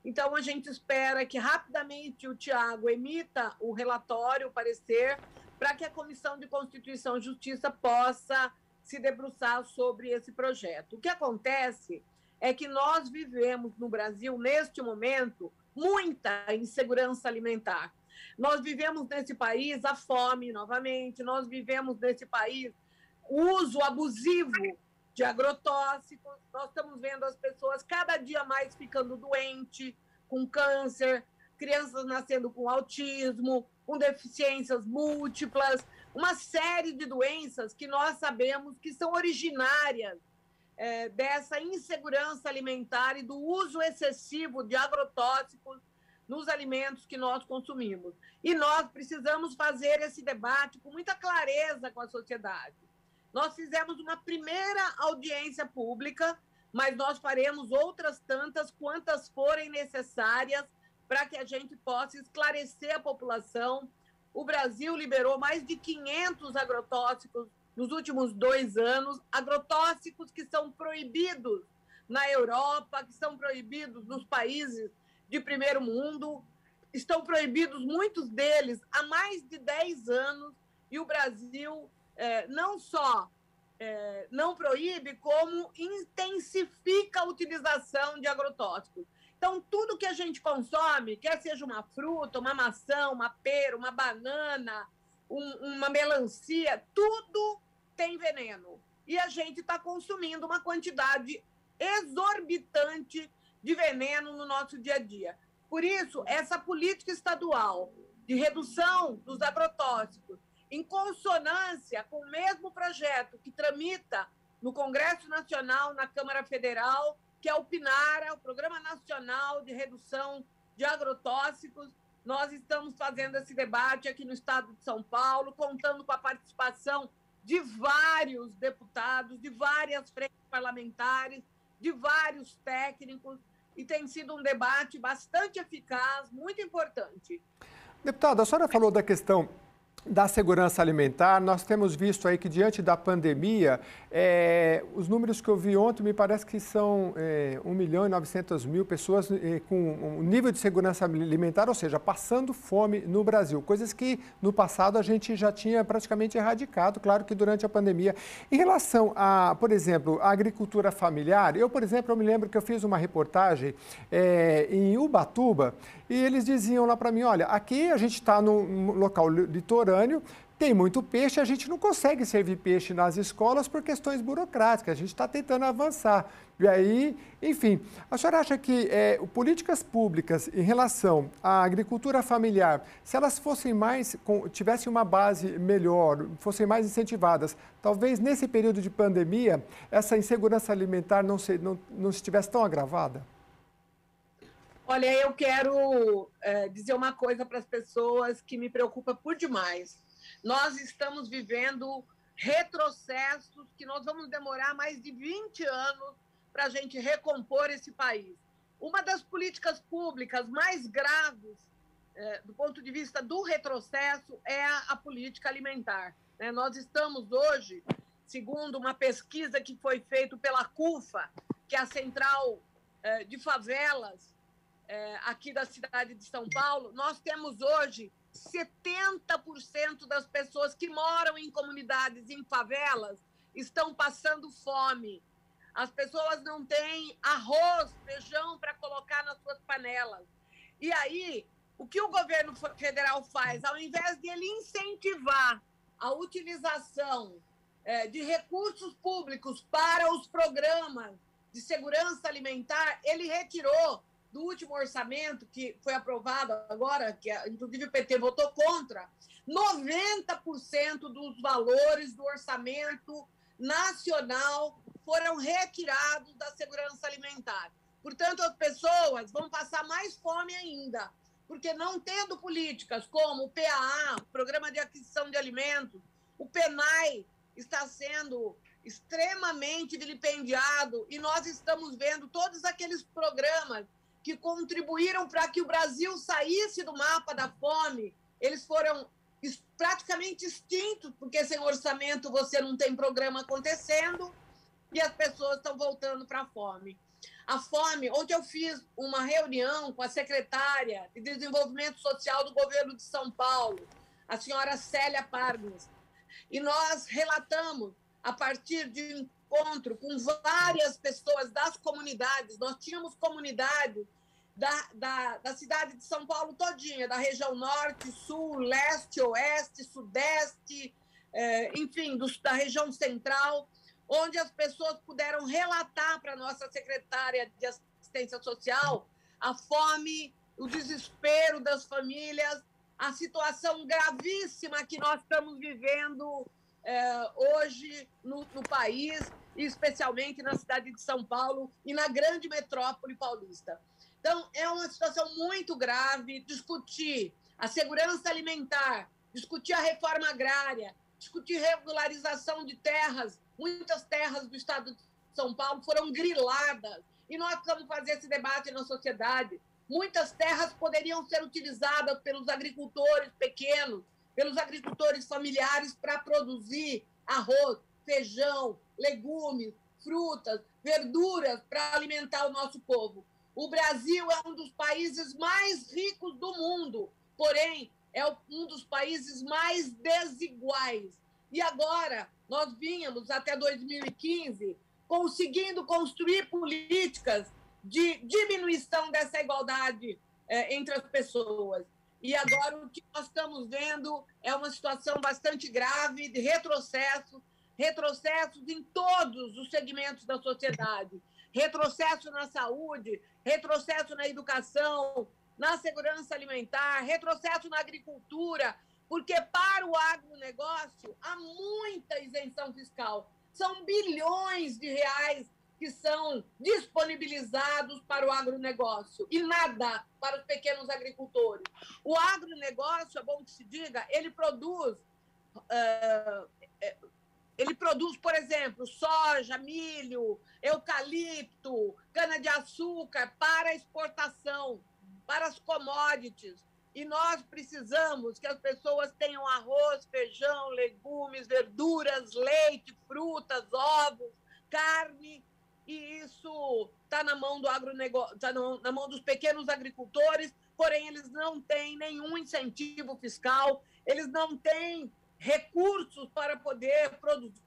Então, a gente espera que rapidamente o Tiago emita o relatório, o parecer, para que a Comissão de Constituição e Justiça possa se debruçar sobre esse projeto. O que acontece é que nós vivemos no Brasil, neste momento, muita insegurança alimentar. Nós vivemos nesse país a fome novamente, nós vivemos nesse país o uso abusivo de agrotóxicos, nós estamos vendo as pessoas cada dia mais ficando doentes, com câncer, crianças nascendo com autismo, com deficiências múltiplas, uma série de doenças que nós sabemos que são originárias dessa insegurança alimentar e do uso excessivo de agrotóxicos nos alimentos que nós consumimos. E nós precisamos fazer esse debate com muita clareza com a sociedade. Nós fizemos uma primeira audiência pública, mas nós faremos outras tantas quantas forem necessárias para que a gente possa esclarecer a população. O Brasil liberou mais de 500 agrotóxicos nos últimos 2 anos, agrotóxicos que são proibidos na Europa, que são proibidos nos países de primeiro mundo, estão proibidos muitos deles há mais de 10 anos, e o Brasil não só não proíbe, como intensifica a utilização de agrotóxicos. Então, tudo que a gente consome, quer seja uma fruta, uma maçã, uma pera, uma banana, uma melancia, tudo tem veneno. E a gente está consumindo uma quantidade exorbitante de veneno no nosso dia a dia. Por isso, essa política estadual de redução dos agrotóxicos, em consonância com o mesmo projeto que tramita no Congresso Nacional, na Câmara Federal, que é o PNARA, o Programa Nacional de Redução de Agrotóxicos. Nós estamos fazendo esse debate aqui no estado de São Paulo, contando com a participação de vários deputados, de várias frentes parlamentares, de vários técnicos, e tem sido um debate bastante eficaz, muito importante. Deputada, a senhora falou da questão da segurança alimentar. Nós temos visto aí que, diante da pandemia, os números que eu vi ontem me parece que são 1.900.000 pessoas com um nível de segurança alimentar, ou seja, passando fome no Brasil. Coisas que no passado a gente já tinha praticamente erradicado, claro que durante a pandemia. Em relação a, por exemplo, a agricultura familiar, eu me lembro que eu fiz uma reportagem em Ubatuba, e eles diziam lá para mim, olha, aqui a gente está num local litorâneo, tem muito peixe, a gente não consegue servir peixe nas escolas por questões burocráticas, a gente está tentando avançar. E aí, enfim, a senhora acha que políticas públicas em relação à agricultura familiar, se elas fossem tivessem uma base melhor, fossem mais incentivadas, talvez nesse período de pandemia, essa insegurança alimentar não estivesse tão agravada? Olha, eu quero dizer uma coisa para as pessoas que me preocupa por demais. Nós estamos vivendo retrocessos que nós vamos demorar mais de 20 anos para a gente recompor esse país. Uma das políticas públicas mais graves do ponto de vista do retrocesso é a política alimentar. Nós estamos hoje, segundo uma pesquisa que foi feita pela CUFA, que é a Central de Favelas, aqui da cidade de São Paulo, nós temos hoje 70% das pessoas que moram em comunidades, em favelas, estão passando fome. As pessoas não têm arroz, feijão para colocar nas suas panelas. E aí, o que o governo federal faz? Ao invés de ele incentivar a utilização de recursos públicos para os programas de segurança alimentar, ele retirou do último orçamento, que foi aprovado agora, que inclusive o PT votou contra, 90% dos valores do orçamento nacional foram retirados da segurança alimentar. Portanto, as pessoas vão passar mais fome ainda, porque não tendo políticas como o PAA, o Programa de Aquisição de Alimentos, o PENAI está sendo extremamente vilipendiado, e nós estamos vendo todos aqueles programas que contribuíram para que o Brasil saísse do mapa da fome, eles foram praticamente extintos, porque sem orçamento você não tem programa acontecendo e as pessoas estão voltando para a fome. A fome, ontem eu fiz uma reunião com a secretária de Desenvolvimento Social do governo de São Paulo, a senhora Célia Parmes, e nós relatamos, a partir de um encontro com várias pessoas das comunidades, nós tínhamos comunidades da cidade de São Paulo todinha, da região norte, sul, leste, oeste, sudeste, enfim, da região central, onde as pessoas puderam relatar para a nossa secretária de Assistência Social a fome, o desespero das famílias, a situação gravíssima que nós estamos vivendo hoje no país, e especialmente na cidade de São Paulo e na grande metrópole paulista. Então, é uma situação muito grave. Discutir a segurança alimentar, discutir a reforma agrária, discutir regularização de terras. Muitas terras do estado de São Paulo foram griladas e nós precisamos fazer esse debate na sociedade. Muitas terras poderiam ser utilizadas pelos agricultores pequenos, pelos agricultores familiares para produzir arroz, feijão, legumes, frutas, verduras para alimentar o nosso povo. O Brasil é um dos países mais ricos do mundo, porém, é um dos países mais desiguais. E agora, nós vínhamos até 2015 conseguindo construir políticas de diminuição dessa igualdade entre as pessoas. E agora o que nós estamos vendo é uma situação bastante grave de retrocessos em todos os segmentos da sociedade. Retrocesso na saúde, retrocesso na educação, na segurança alimentar, retrocesso na agricultura, porque para o agronegócio há muita isenção fiscal. São bilhões de reais que são disponibilizados para o agronegócio e nada para os pequenos agricultores. O agronegócio, é bom que se diga, ele produz, por exemplo, soja, milho, eucalipto, cana-de-açúcar para exportação, para as commodities. E nós precisamos que as pessoas tenham arroz, feijão, legumes, verduras, leite, frutas, ovos, carne. E isso está na mão do agronegócio, está na mão dos pequenos agricultores, porém eles não têm nenhum incentivo fiscal, eles não têm recursos para poder produzir,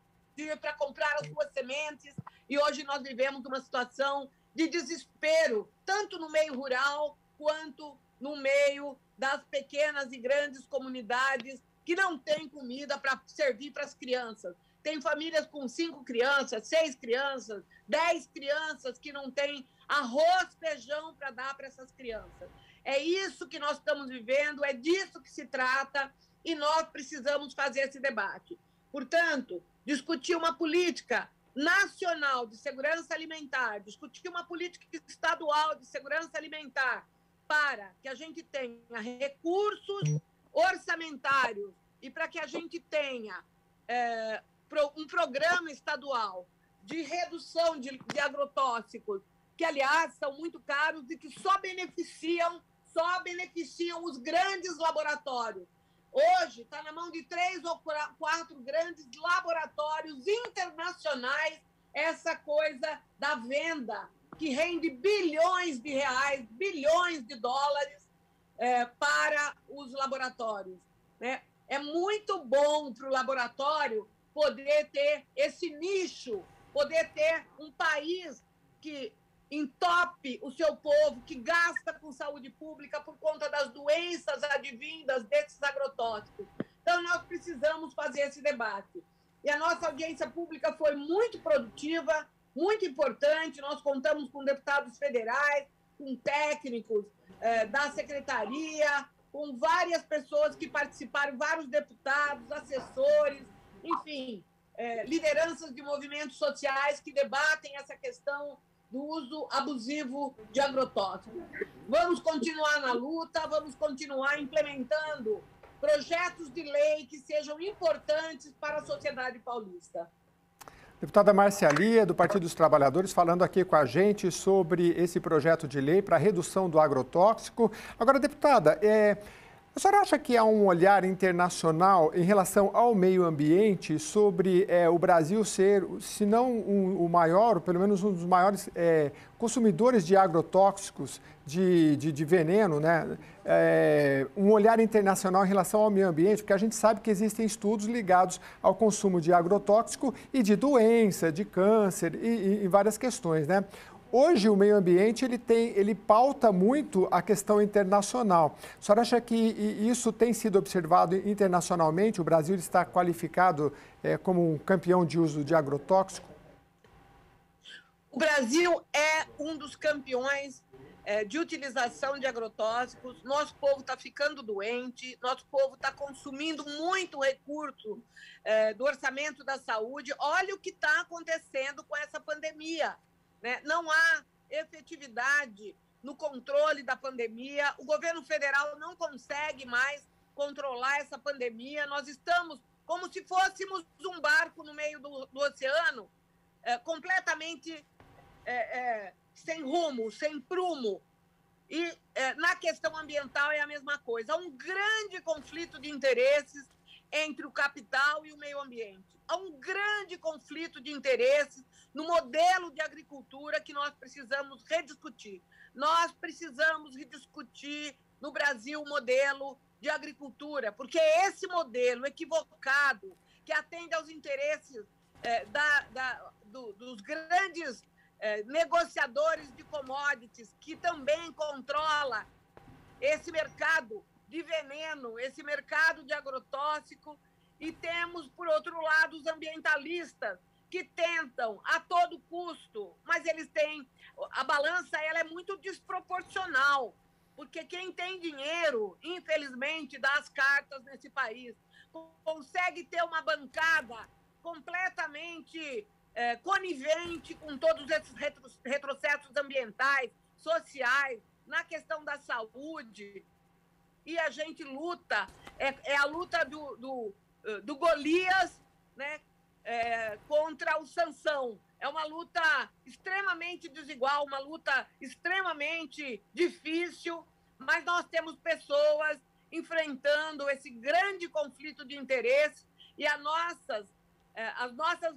para comprar as suas sementes. E hoje nós vivemos uma situação de desespero, tanto no meio rural quanto no meio das pequenas e grandes comunidades que não têm comida para servir para as crianças. Tem famílias com 5 crianças, 6 crianças, 10 crianças que não têm arroz, feijão para dar para essas crianças. É isso que nós estamos vivendo, é disso que se trata e nós precisamos fazer esse debate. Portanto, discutir uma política nacional de segurança alimentar, discutir uma política estadual de segurança alimentar para que a gente tenha recursos orçamentários e para que a gente tenha um programa estadual de redução de agrotóxicos, que, aliás, são muito caros e que só beneficiam os grandes laboratórios. Hoje está na mão de 3 ou 4 grandes laboratórios internacionais essa coisa da venda, que rende bilhões de reais, bilhões de dólares para os laboratórios, né? É muito bom para o laboratório poder ter esse nicho, poder ter um país que entope o seu povo, que gasta com saúde pública por conta das doenças advindas desses agrotóxicos. Então, nós precisamos fazer esse debate. E a nossa audiência pública foi muito produtiva, muito importante. Nós contamos com deputados federais, com técnicos da secretaria, com várias pessoas que participaram, vários deputados, assessores, enfim, lideranças de movimentos sociais que debatem essa questão do uso abusivo de agrotóxicos. Vamos continuar na luta, vamos continuar implementando projetos de lei que sejam importantes para a sociedade paulista. Deputada Márcia Lia, do Partido dos Trabalhadores, falando aqui com a gente sobre esse projeto de lei para a redução do agrotóxico. Agora, deputada, a senhora acha que há um olhar internacional em relação ao meio ambiente sobre o Brasil ser, se não o maior, pelo menos um dos maiores consumidores de agrotóxicos, de veneno, né? Um olhar internacional em relação ao meio ambiente, porque a gente sabe que existem estudos ligados ao consumo de agrotóxico e de doença, de câncer e várias questões, né? Hoje, o meio ambiente ele pauta muito a questão internacional. A senhora acha que isso tem sido observado internacionalmente? O Brasil está qualificado como um campeão de uso de agrotóxico? O Brasil é um dos campeões de utilização de agrotóxicos. Nosso povo está ficando doente, nosso povo está consumindo muito recurso do orçamento da saúde. Olha o que está acontecendo com essa pandemia, né? Não há efetividade no controle da pandemia. O governo federal não consegue mais controlar essa pandemia. Nós estamos como se fôssemos um barco no meio do oceano, completamente sem rumo, sem prumo. E na questão ambiental é a mesma coisa. Há um grande conflito de interesses entre o capital e o meio ambiente. Há um grande conflito de interesses no modelo de agricultura que nós precisamos rediscutir. Nós precisamos rediscutir no Brasil o modelo de agricultura, porque é esse modelo equivocado que atende aos interesses dos grandes negociadores de commodities, que também controla esse mercado de veneno, esse mercado de agrotóxico. E temos, por outro lado, os ambientalistas, que tentam a todo custo, mas eles têm... A balança ela é muito desproporcional, porque quem tem dinheiro, infelizmente, dá as cartas nesse país, consegue ter uma bancada completamente conivente com todos esses retrocessos ambientais, sociais, na questão da saúde. E a gente luta, é a luta do Golias, né, contra o Sansão. É uma luta extremamente desigual, uma luta extremamente difícil, mas nós temos pessoas enfrentando esse grande conflito de interesse e as nossas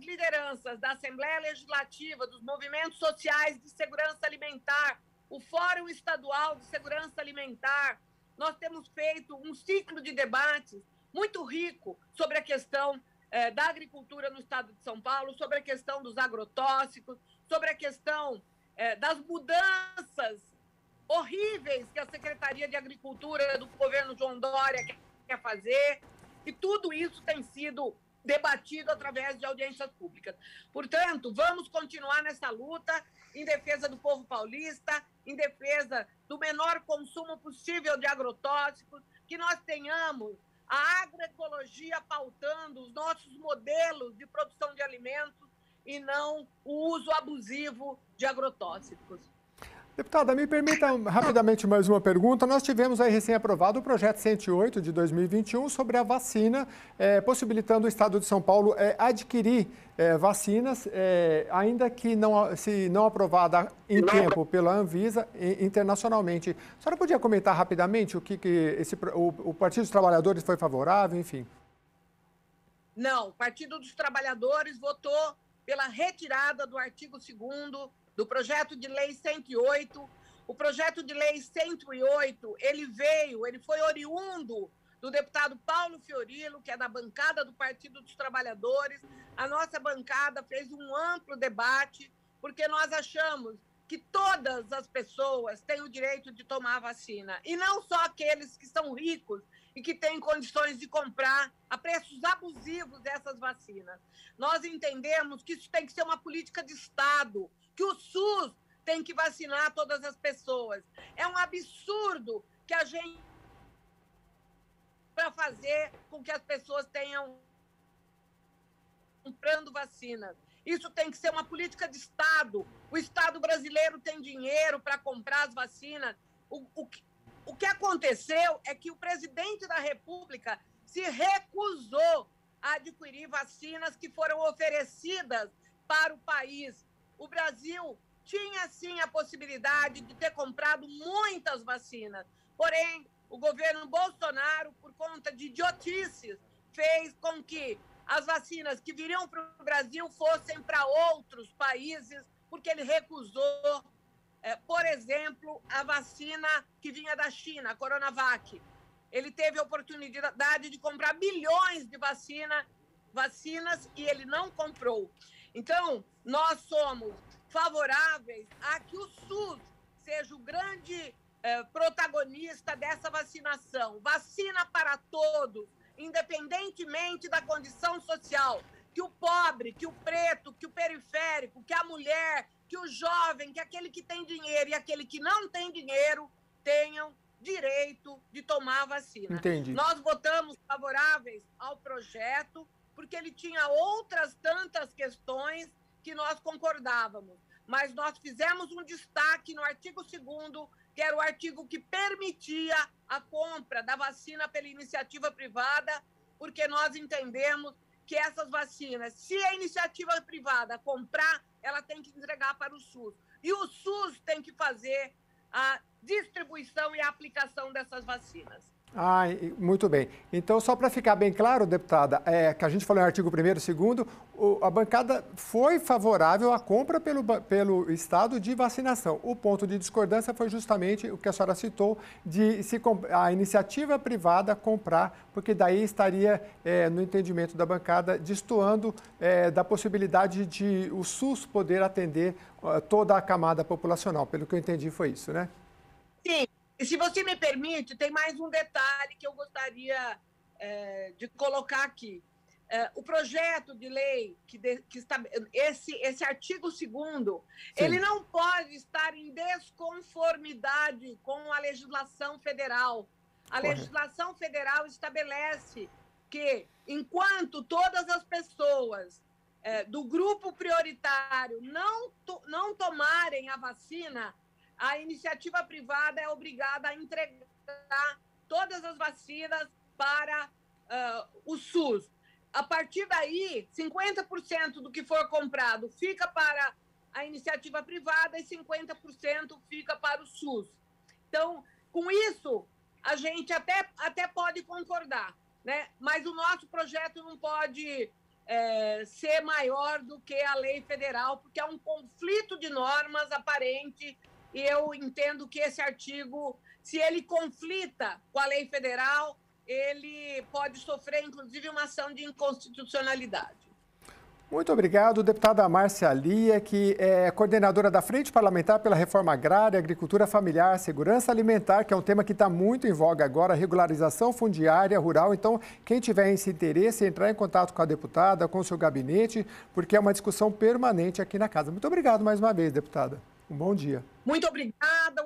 lideranças da Assembleia Legislativa, dos movimentos sociais de segurança alimentar, o Fórum Estadual de Segurança Alimentar, nós temos feito um ciclo de debates muito rico sobre a questão da agricultura no estado de São Paulo, sobre a questão dos agrotóxicos, sobre a questão das mudanças horríveis que a Secretaria de Agricultura do governo João Dória quer fazer, e tudo isso tem sido debatido através de audiências públicas. Portanto, vamos continuar nessa luta em defesa do povo paulista, em defesa do menor consumo possível de agrotóxicos, que nós tenhamos a agroecologia pautando os nossos modelos de produção de alimentos e não o uso abusivo de agrotóxicos. Deputada, me permita rapidamente mais uma pergunta. Nós tivemos aí recém-aprovado o projeto 108 de 2021 sobre a vacina, possibilitando o Estado de São Paulo adquirir vacinas, ainda que se não aprovada em tempo pela Anvisa, internacionalmente. A senhora podia comentar rapidamente o Partido dos Trabalhadores foi favorável, enfim? Não, o Partido dos Trabalhadores votou pela retirada do artigo 2º do projeto de lei 108. O projeto de lei 108, ele foi oriundo do deputado Paulo Fiorilo, que é da bancada do Partido dos Trabalhadores. A nossa bancada fez um amplo debate, porque nós achamos que todas as pessoas têm o direito de tomar a vacina, e não só aqueles que são ricos e que têm condições de comprar a preços abusivos essas vacinas. Nós entendemos que isso tem que ser uma política de Estado, que o SUS tem que vacinar todas as pessoas. É um absurdo que a gente... para fazer com que as pessoas tenham comprando vacinas. Isso tem que ser uma política de Estado. O Estado brasileiro tem dinheiro para comprar as vacinas. O que aconteceu é que o presidente da República se recusou a adquirir vacinas que foram oferecidas para o país. O Brasil tinha, sim, a possibilidade de ter comprado muitas vacinas. Porém, o governo Bolsonaro, por conta de idiotices, fez com que as vacinas que viriam para o Brasil fossem para outros países, porque ele recusou, por exemplo, a vacina que vinha da China, a Coronavac. Ele teve a oportunidade de comprar bilhões de vacinas e ele não comprou. Então, nós somos favoráveis a que o SUS seja o grande protagonista dessa vacinação. Vacina para todos, independentemente da condição social. Que o pobre, que o preto, que o periférico, que a mulher, que o jovem, que aquele que tem dinheiro e aquele que não tem dinheiro tenham direito de tomar a vacina. Entendi. Nós votamos favoráveis ao projeto porque ele tinha outras tantas questões que nós concordávamos, mas nós fizemos um destaque no artigo 2º, que era o artigo que permitia a compra da vacina pela iniciativa privada, porque nós entendemos que essas vacinas, se a iniciativa privada comprar, ela tem que entregar para o SUS. E o SUS tem que fazer a distribuição e a aplicação dessas vacinas. Muito bem. Então, só para ficar bem claro, deputada, que a gente falou em artigo 1º e 2º, a bancada foi favorável à compra pelo estado de vacinação. O ponto de discordância foi justamente o que a senhora citou, de a iniciativa privada comprar, porque daí estaria, no entendimento da bancada, destoando da possibilidade de o SUS poder atender toda a camada populacional. Pelo que eu entendi, foi isso, né? Sim. E se você me permite, tem mais um detalhe que eu gostaria de colocar aqui. O projeto de lei, esse artigo 2º, ele não pode estar em desconformidade com a legislação federal. A legislação federal estabelece que, enquanto todas as pessoas do grupo prioritário não tomarem a vacina, a iniciativa privada é obrigada a entregar todas as vacinas para o SUS. A partir daí, 50% do que for comprado fica para a iniciativa privada e 50% fica para o SUS. Então, com isso, a gente até pode concordar, né? Mas o nosso projeto não pode ser maior do que a lei federal, porque é um conflito de normas aparente. E eu entendo que esse artigo, se ele conflita com a lei federal, ele pode sofrer, inclusive, uma ação de inconstitucionalidade. Muito obrigado, deputada Márcia Lia, que é coordenadora da Frente Parlamentar pela Reforma Agrária, Agricultura Familiar, Segurança Alimentar, que é um tema que está muito em voga agora, regularização fundiária rural. Então, quem tiver esse interesse, entrar em contato com a deputada, com o seu gabinete, porque é uma discussão permanente aqui na casa. Muito obrigado mais uma vez, deputada. Um bom dia. Muito obrigada,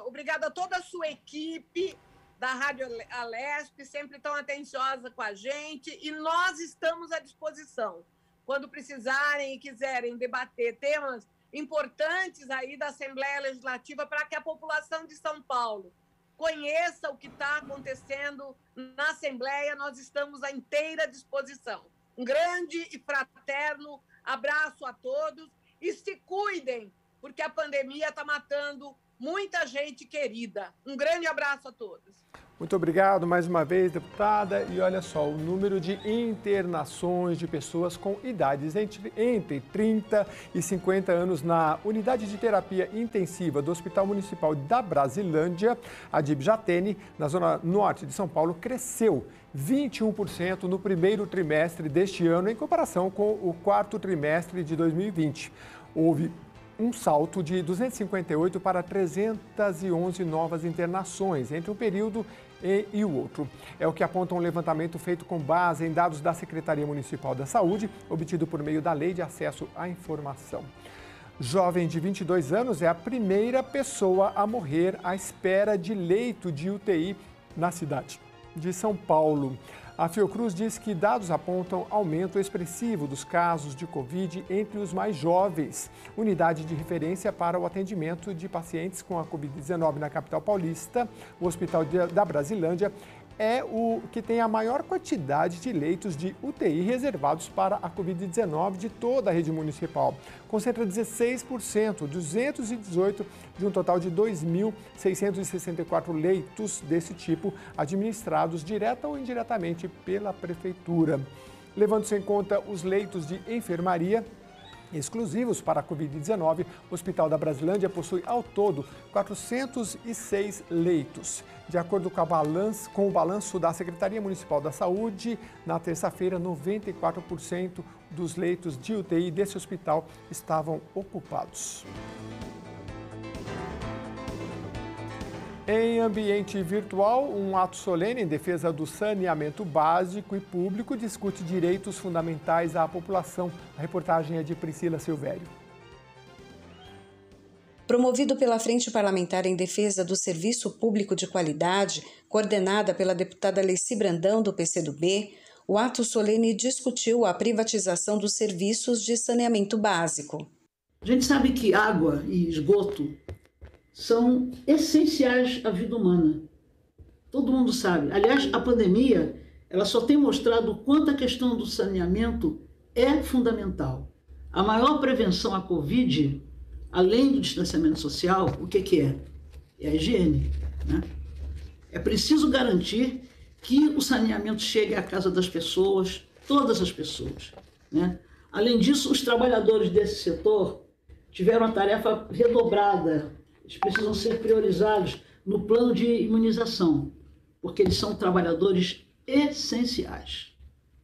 obrigada a toda a sua equipe da Rádio Alesp, sempre tão atenciosa com a gente, e nós estamos à disposição. Quando precisarem e quiserem debater temas importantes aí da Assembleia Legislativa para que a população de São Paulo conheça o que está acontecendo na Assembleia, nós estamos à inteira disposição. Um grande e fraterno abraço a todos e se cuidem, porque a pandemia está matando muita gente querida. Um grande abraço a todos. Muito obrigado mais uma vez, deputada. E olha só, o número de internações de pessoas com idades entre 30 e 50 anos na unidade de terapia intensiva do Hospital Municipal da Brasilândia, a DIB Jatene, na zona norte de São Paulo, cresceu 21% no primeiro trimestre deste ano, em comparação com o quarto trimestre de 2020. Houve um salto de 258 para 311 novas internações entre um período e o outro. É o que aponta um levantamento feito com base em dados da Secretaria Municipal da Saúde, obtido por meio da Lei de Acesso à Informação. Jovem de 22 anos é a primeira pessoa a morrer à espera de leito de UTI na cidade de São Paulo. A Fiocruz diz que dados apontam aumento expressivo dos casos de Covid entre os mais jovens. Unidade de referência para o atendimento de pacientes com a Covid-19 na capital paulista, o Hospital da Brasilândia, é o que tem a maior quantidade de leitos de UTI reservados para a Covid-19 de toda a rede municipal. Concentra 16%, 218 de um total de 2.664 leitos desse tipo, administrados direta ou indiretamente pela Prefeitura. Levando-se em conta os leitos de enfermaria exclusivos para a Covid-19, o Hospital da Brasilândia possui ao todo 406 leitos. De acordo com o balanço da Secretaria Municipal da Saúde, na terça-feira, 94% dos leitos de UTI desse hospital estavam ocupados. Em ambiente virtual, um ato solene em defesa do saneamento básico e público discute direitos fundamentais à população. A reportagem é de Priscila Silvério. Promovido pela Frente Parlamentar em Defesa do Serviço Público de Qualidade, coordenada pela deputada Leci Brandão, do PCdoB, o ato solene discutiu a privatização dos serviços de saneamento básico. A gente sabe que água e esgoto são essenciais à vida humana. Todo mundo sabe. Aliás, a pandemia ela só tem mostrado o quanto a questão do saneamento é fundamental. A maior prevenção à Covid, além do distanciamento social, o que é? É a higiene, né? É preciso garantir que o saneamento chegue à casa das pessoas, todas as pessoas, né? Além disso, os trabalhadores desse setor tiveram a tarefa redobrada. Eles precisam ser priorizados no plano de imunização, porque eles são trabalhadores essenciais,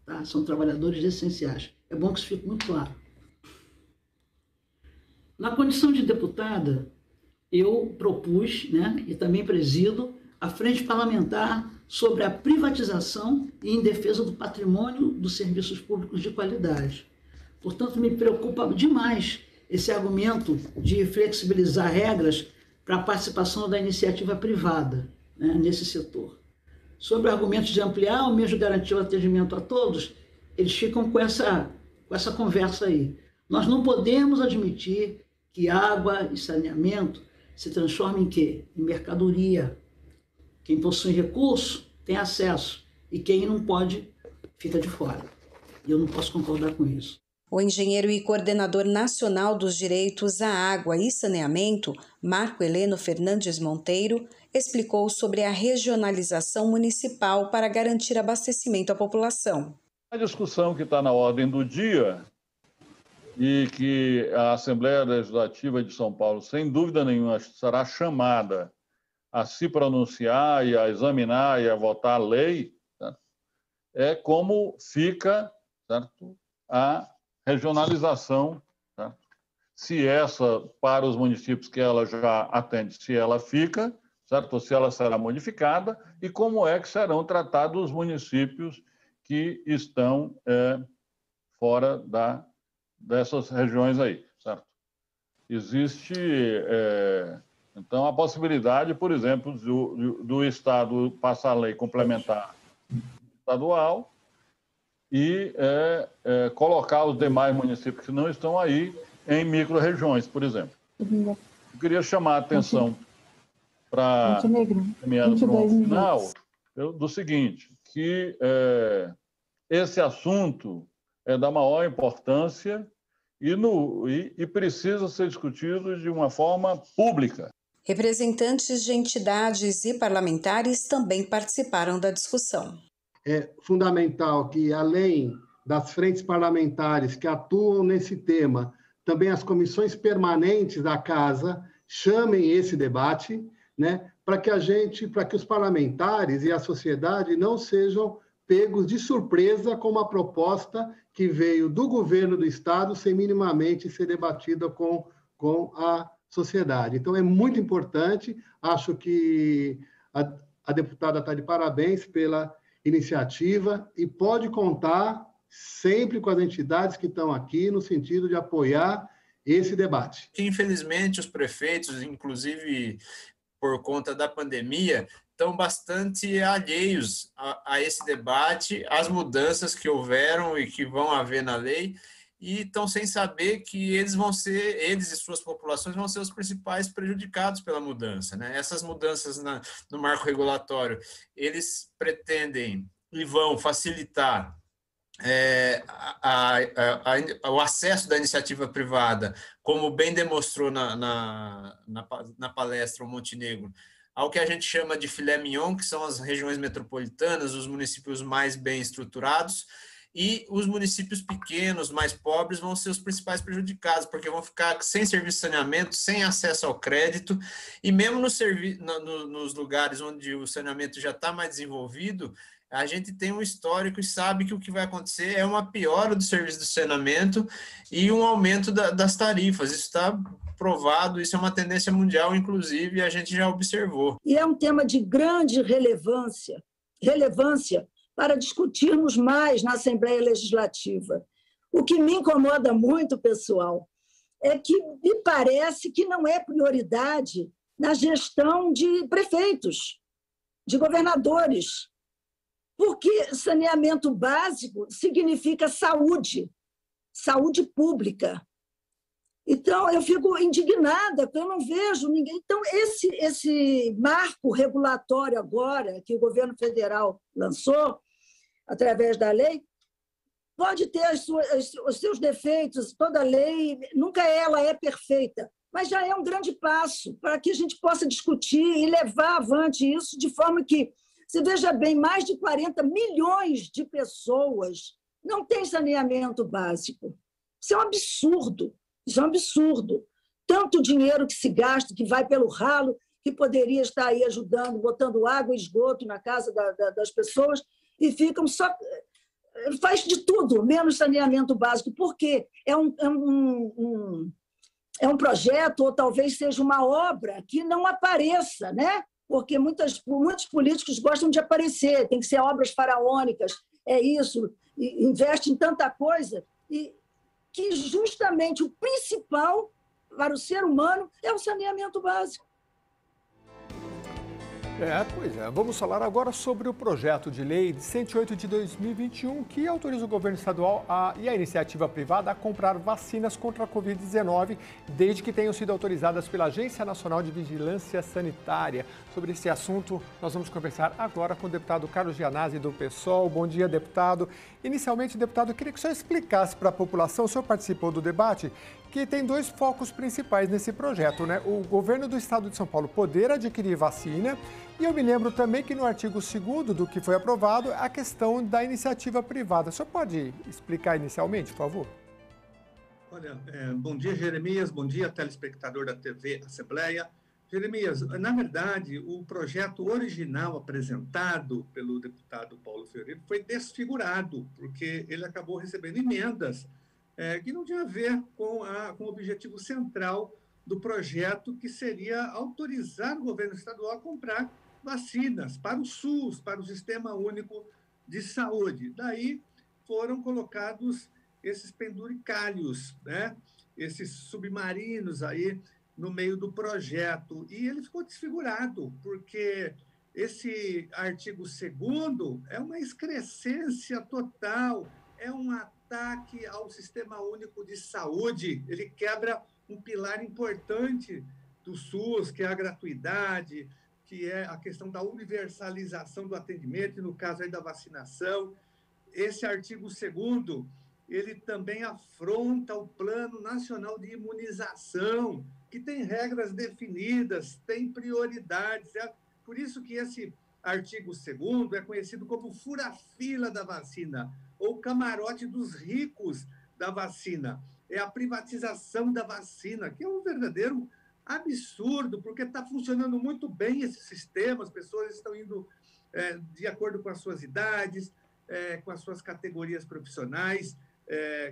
tá? São trabalhadores essenciais. É bom que isso fique muito claro. Na condição de deputada, eu propus, né, e também presido, a Frente Parlamentar sobre a privatização e em defesa do patrimônio dos serviços públicos de qualidade. Portanto, me preocupa demais esse argumento de flexibilizar regras para a participação da iniciativa privada, né, nesse setor. Sobre o argumento de ampliar ou mesmo garantir o atendimento a todos, eles ficam com essa conversa aí. Nós não podemos admitir que água e saneamento se transformem em quê? Em mercadoria. Quem possui recurso tem acesso e quem não pode fica de fora. E eu não posso concordar com isso. O engenheiro e coordenador nacional dos direitos à água e saneamento, Marco Heleno Fernandes Monteiro, explicou sobre a regionalização municipal para garantir abastecimento à população. A discussão que está na ordem do dia e que a Assembleia Legislativa de São Paulo, sem dúvida nenhuma, será chamada a se pronunciar e a examinar e a votar a lei, certo? É como fica, certo, a regionalização, certo? Se essa, para os municípios que ela já atende, se ela fica, certo? Ou se ela será modificada, e como é que serão tratados os municípios que estão fora dessas regiões aí, certo? Existe, então, a possibilidade, por exemplo, do Estado passar a lei complementar estadual e colocar os demais municípios que não estão aí em micro-regiões, por exemplo. Eu queria chamar a atenção para o final do seguinte, que esse assunto é da maior importância e precisa ser discutido de uma forma pública. Representantes de entidades e parlamentares também participaram da discussão. É fundamental que, além das frentes parlamentares que atuam nesse tema, também as comissões permanentes da Casa chamem esse debate, né, para que os parlamentares e a sociedade não sejam pegos de surpresa com uma proposta que veio do governo do Estado sem minimamente ser debatida com a sociedade. Então, é muito importante, acho que a deputada está de parabéns pela iniciativa e pode contar sempre com as entidades que estão aqui no sentido de apoiar esse debate. Infelizmente, os prefeitos, inclusive por conta da pandemia, estão bastante alheios a esse debate, às mudanças que houveram e que vão haver na lei, e estão sem saber que eles e suas populações vão ser os principais prejudicados pela mudança, né? Essas mudanças no marco regulatório, eles pretendem e vão facilitar o acesso da iniciativa privada, como bem demonstrou na palestra o Montenegro, ao que a gente chama de filé mignon, que são as regiões metropolitanas, os municípios mais bem estruturados, e os municípios pequenos, mais pobres, vão ser os principais prejudicados, porque vão ficar sem serviço de saneamento, sem acesso ao crédito, e mesmo nos lugares onde o saneamento já está mais desenvolvido, a gente tem um histórico e sabe que o que vai acontecer é uma piora do serviço de saneamento e um aumento das tarifas. Isso está provado, isso é uma tendência mundial, inclusive, a gente já observou. E é um tema de grande relevância para discutirmos mais na Assembleia Legislativa. O que me incomoda muito, pessoal, é que me parece que não é prioridade na gestão de prefeitos, de governadores, porque saneamento básico significa saúde pública. Então, eu fico indignada, porque eu não vejo ninguém. Então, esse marco regulatório agora, que o governo federal lançou, através da lei, pode ter os seus defeitos, toda lei, nunca ela é perfeita, mas já é um grande passo para que a gente possa discutir e levar avante isso de forma que, você veja bem, mais de 40 milhões de pessoas não têm saneamento básico. Isso é um absurdo. Isso é um absurdo. Tanto dinheiro que se gasta, que vai pelo ralo, que poderia estar aí ajudando, botando água e esgoto na casa das pessoas, e ficam só... Faz de tudo, menos saneamento básico, porque é um projeto, ou talvez seja uma obra que não apareça, né? Porque muitos políticos gostam de aparecer, tem que ser obras faraônicas, é isso, investe em tanta coisa, e que justamente o principal para o ser humano é o saneamento básico. Pois é. Vamos falar agora sobre o projeto de lei 108 de 2021, que autoriza o governo estadual e a iniciativa privada a comprar vacinas contra a Covid-19, desde que tenham sido autorizadas pela Agência Nacional de Vigilância Sanitária. Sobre esse assunto, nós vamos conversar agora com o deputado Carlos Gianazzi, do PSOL. Bom dia, deputado. Inicialmente, deputado, eu queria que o senhor explicasse para a população, o senhor participou do debate, que tem dois focos principais nesse projeto, né? O governo do estado de São Paulo poder adquirir vacina, e eu me lembro também que no artigo 2º do que foi aprovado, a questão da iniciativa privada. O senhor pode explicar inicialmente, por favor? Olha, bom dia, Jeremias, bom dia, telespectador da TV Assembleia. Jeremias, na verdade, o projeto original apresentado pelo deputado Paulo Fiorito foi desfigurado, porque ele acabou recebendo emendas que não tinha a ver com o objetivo central do projeto, que seria autorizar o governo estadual a comprar vacinas para o SUS, para o Sistema Único de Saúde. Daí foram colocados esses penduricalhos, né? Esses submarinos aí no meio do projeto. E ele ficou desfigurado, porque esse artigo 2º é uma excrescência total, é um ataque ao Sistema Único de Saúde. Ele quebra um pilar importante do SUS, que é a gratuidade, que é a questão da universalização do atendimento, e no caso aí da vacinação. Esse artigo 2º, ele também afronta o Plano Nacional de Imunização, que tem regras definidas, tem prioridades. É por isso que esse artigo 2º é conhecido como fura-fila da vacina, ou camarote dos ricos da vacina. É a privatização da vacina, que é um verdadeiro absurdo, porque está funcionando muito bem esse sistema, as pessoas estão indo de acordo com as suas idades, com as suas categorias profissionais,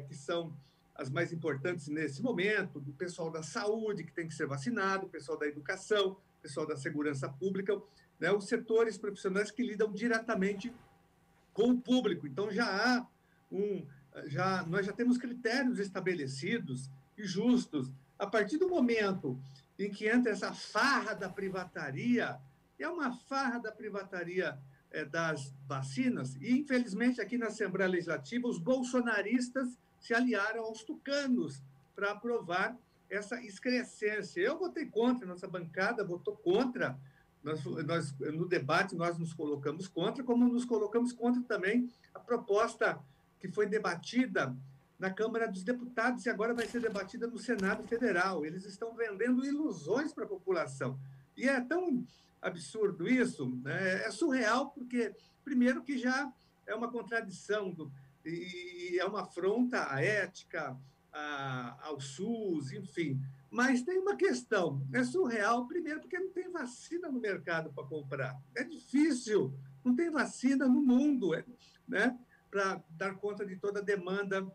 que são as mais importantes nesse momento, do pessoal da saúde, que tem que ser vacinado, o pessoal da educação, o pessoal da segurança pública, né, os setores profissionais que lidam diretamente com o público. Então, nós já temos critérios estabelecidos e justos. A partir do momento em que entra essa farra da privataria, é uma farra da privataria das vacinas, e, infelizmente, aqui na Assembleia Legislativa, os bolsonaristas se aliaram aos tucanos para aprovar essa excrescência. Eu votei contra, nossa bancada votou contra, no debate nós nos colocamos contra, como nos colocamos contra também a proposta que foi debatida na Câmara dos Deputados e agora vai ser debatida no Senado Federal. Eles estão vendendo ilusões para a população. E é tão absurdo isso, né? É surreal, porque, primeiro, que já é uma contradição e é uma afronta à ética, ao SUS, enfim. Mas tem uma questão, é surreal, primeiro, porque não tem vacina no mercado para comprar. É difícil, não tem vacina no mundo, né, para dar conta de toda a demanda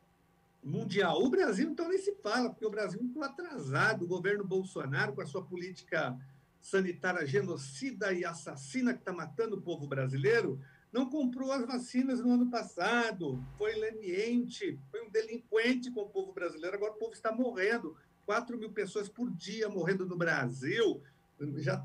mundial. O Brasil, então, nem se fala, porque o Brasil ficou atrasado. O governo Bolsonaro, com a sua política sanitária genocida e assassina que está matando o povo brasileiro, não comprou as vacinas no ano passado, foi leniente, foi um delinquente com o povo brasileiro, agora o povo está morrendo. 4.000 pessoas por dia morrendo no Brasil, já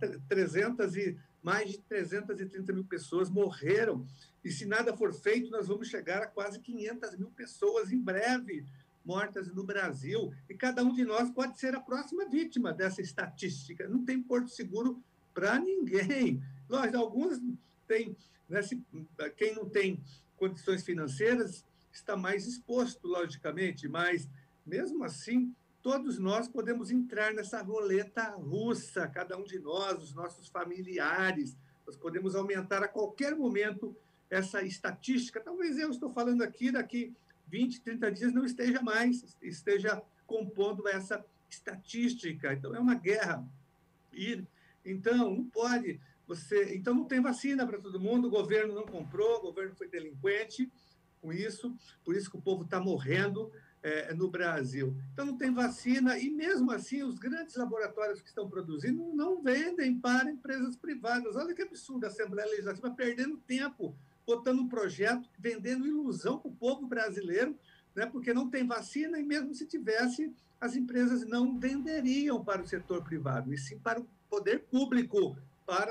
mais de 330 mil pessoas morreram. E se nada for feito, nós vamos chegar a quase 500 mil pessoas em breve mortas no Brasil. E cada um de nós pode ser a próxima vítima dessa estatística. Não tem porto seguro para ninguém. Lógico, alguns têm, né, quem não tem condições financeiras está mais exposto, logicamente, mas, mesmo assim, todos nós podemos entrar nessa roleta russa, cada um de nós, os nossos familiares. Nós podemos aumentar a qualquer momento essa estatística. Talvez eu estou falando aqui, daqui 20, 30 dias não esteja compondo essa estatística. Então, é uma guerra. Então, não pode... Então, não tem vacina para todo mundo, o governo não comprou, o governo foi delinquente com isso, por isso que o povo está morrendo no Brasil. Então, não tem vacina e, mesmo assim, os grandes laboratórios que estão produzindo não vendem para empresas privadas. Olha que absurdo a Assembleia Legislativa perdendo tempo, botando um projeto, vendendo ilusão para o povo brasileiro, né, porque não tem vacina e, mesmo se tivesse, as empresas não venderiam para o setor privado, e sim para o poder público,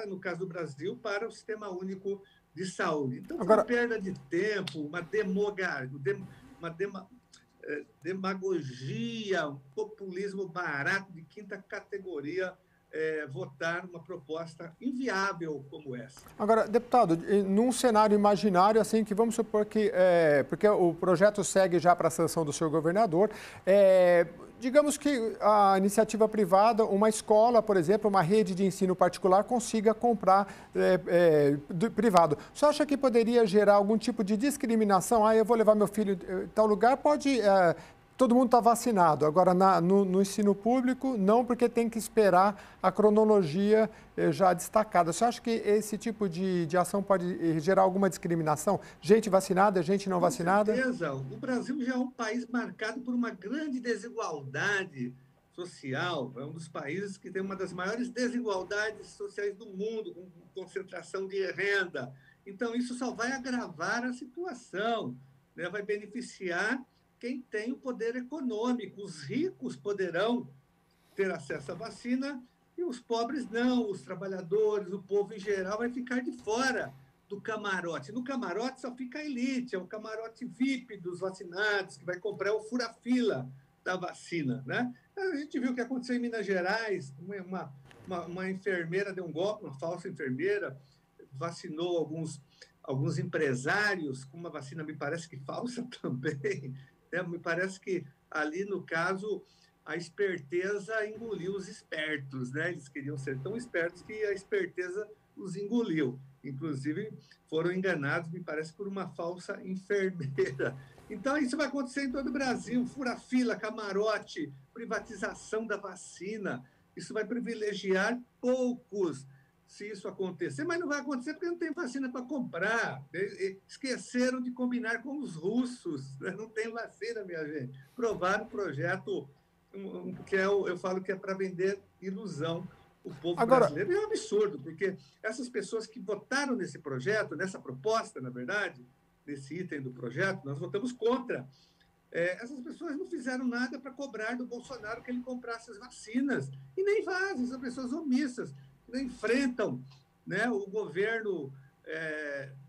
no caso do Brasil, para o Sistema Único de Saúde. Então, agora, uma perda de tempo, uma demagogia, um populismo barato de quinta categoria, votar uma proposta inviável como essa. Agora, deputado, num cenário imaginário, assim, que vamos supor que, porque o projeto segue já para a sanção do senhor governador, digamos que a iniciativa privada, uma escola, por exemplo, uma rede de ensino particular, consiga comprar privado. Você acha que poderia gerar algum tipo de discriminação? Eu vou levar meu filho em tal lugar, pode... todo mundo está vacinado. Agora, no ensino público, não, porque tem que esperar a cronologia já destacada. Você acha que esse tipo de ação pode gerar alguma discriminação? Gente vacinada, gente não vacinada? Com certeza. O Brasil já é um país marcado por uma grande desigualdade social. É um dos países que tem uma das maiores desigualdades sociais do mundo, com concentração de renda. Então, isso só vai agravar a situação, né? Vai beneficiar quem tem o poder econômico. Os ricos poderão ter acesso à vacina e os pobres não. Os trabalhadores, o povo em geral vai ficar de fora do camarote. No camarote só fica a elite, é o camarote VIP dos vacinados, que vai comprar o fura-fila da vacina, né? A gente viu o que aconteceu em Minas Gerais, uma enfermeira deu um golpe, uma falsa enfermeira, vacinou alguns empresários com uma vacina, me parece que falsa também. Me parece que ali, no caso, a esperteza engoliu os espertos, né? Eles queriam ser tão espertos que a esperteza os engoliu. Inclusive, foram enganados, me parece, por uma falsa enfermeira. Então, isso vai acontecer em todo o Brasil. Fura-fila, camarote, privatização da vacina. Isso vai privilegiar poucos, se isso acontecer, mas não vai acontecer porque não tem vacina para comprar. Esqueceram de combinar com os russos, né? Não tem vacina, minha gente. Provaram o projeto, que eu falo que é para vender ilusão o povo brasileiro. E é um absurdo, porque essas pessoas que votaram nesse projeto, nessa proposta, na verdade, nesse item do projeto, nós votamos contra. Essas pessoas não fizeram nada para cobrar do Bolsonaro que ele comprasse as vacinas. E nem fazem, são pessoas omissas, enfrentam, né, o governo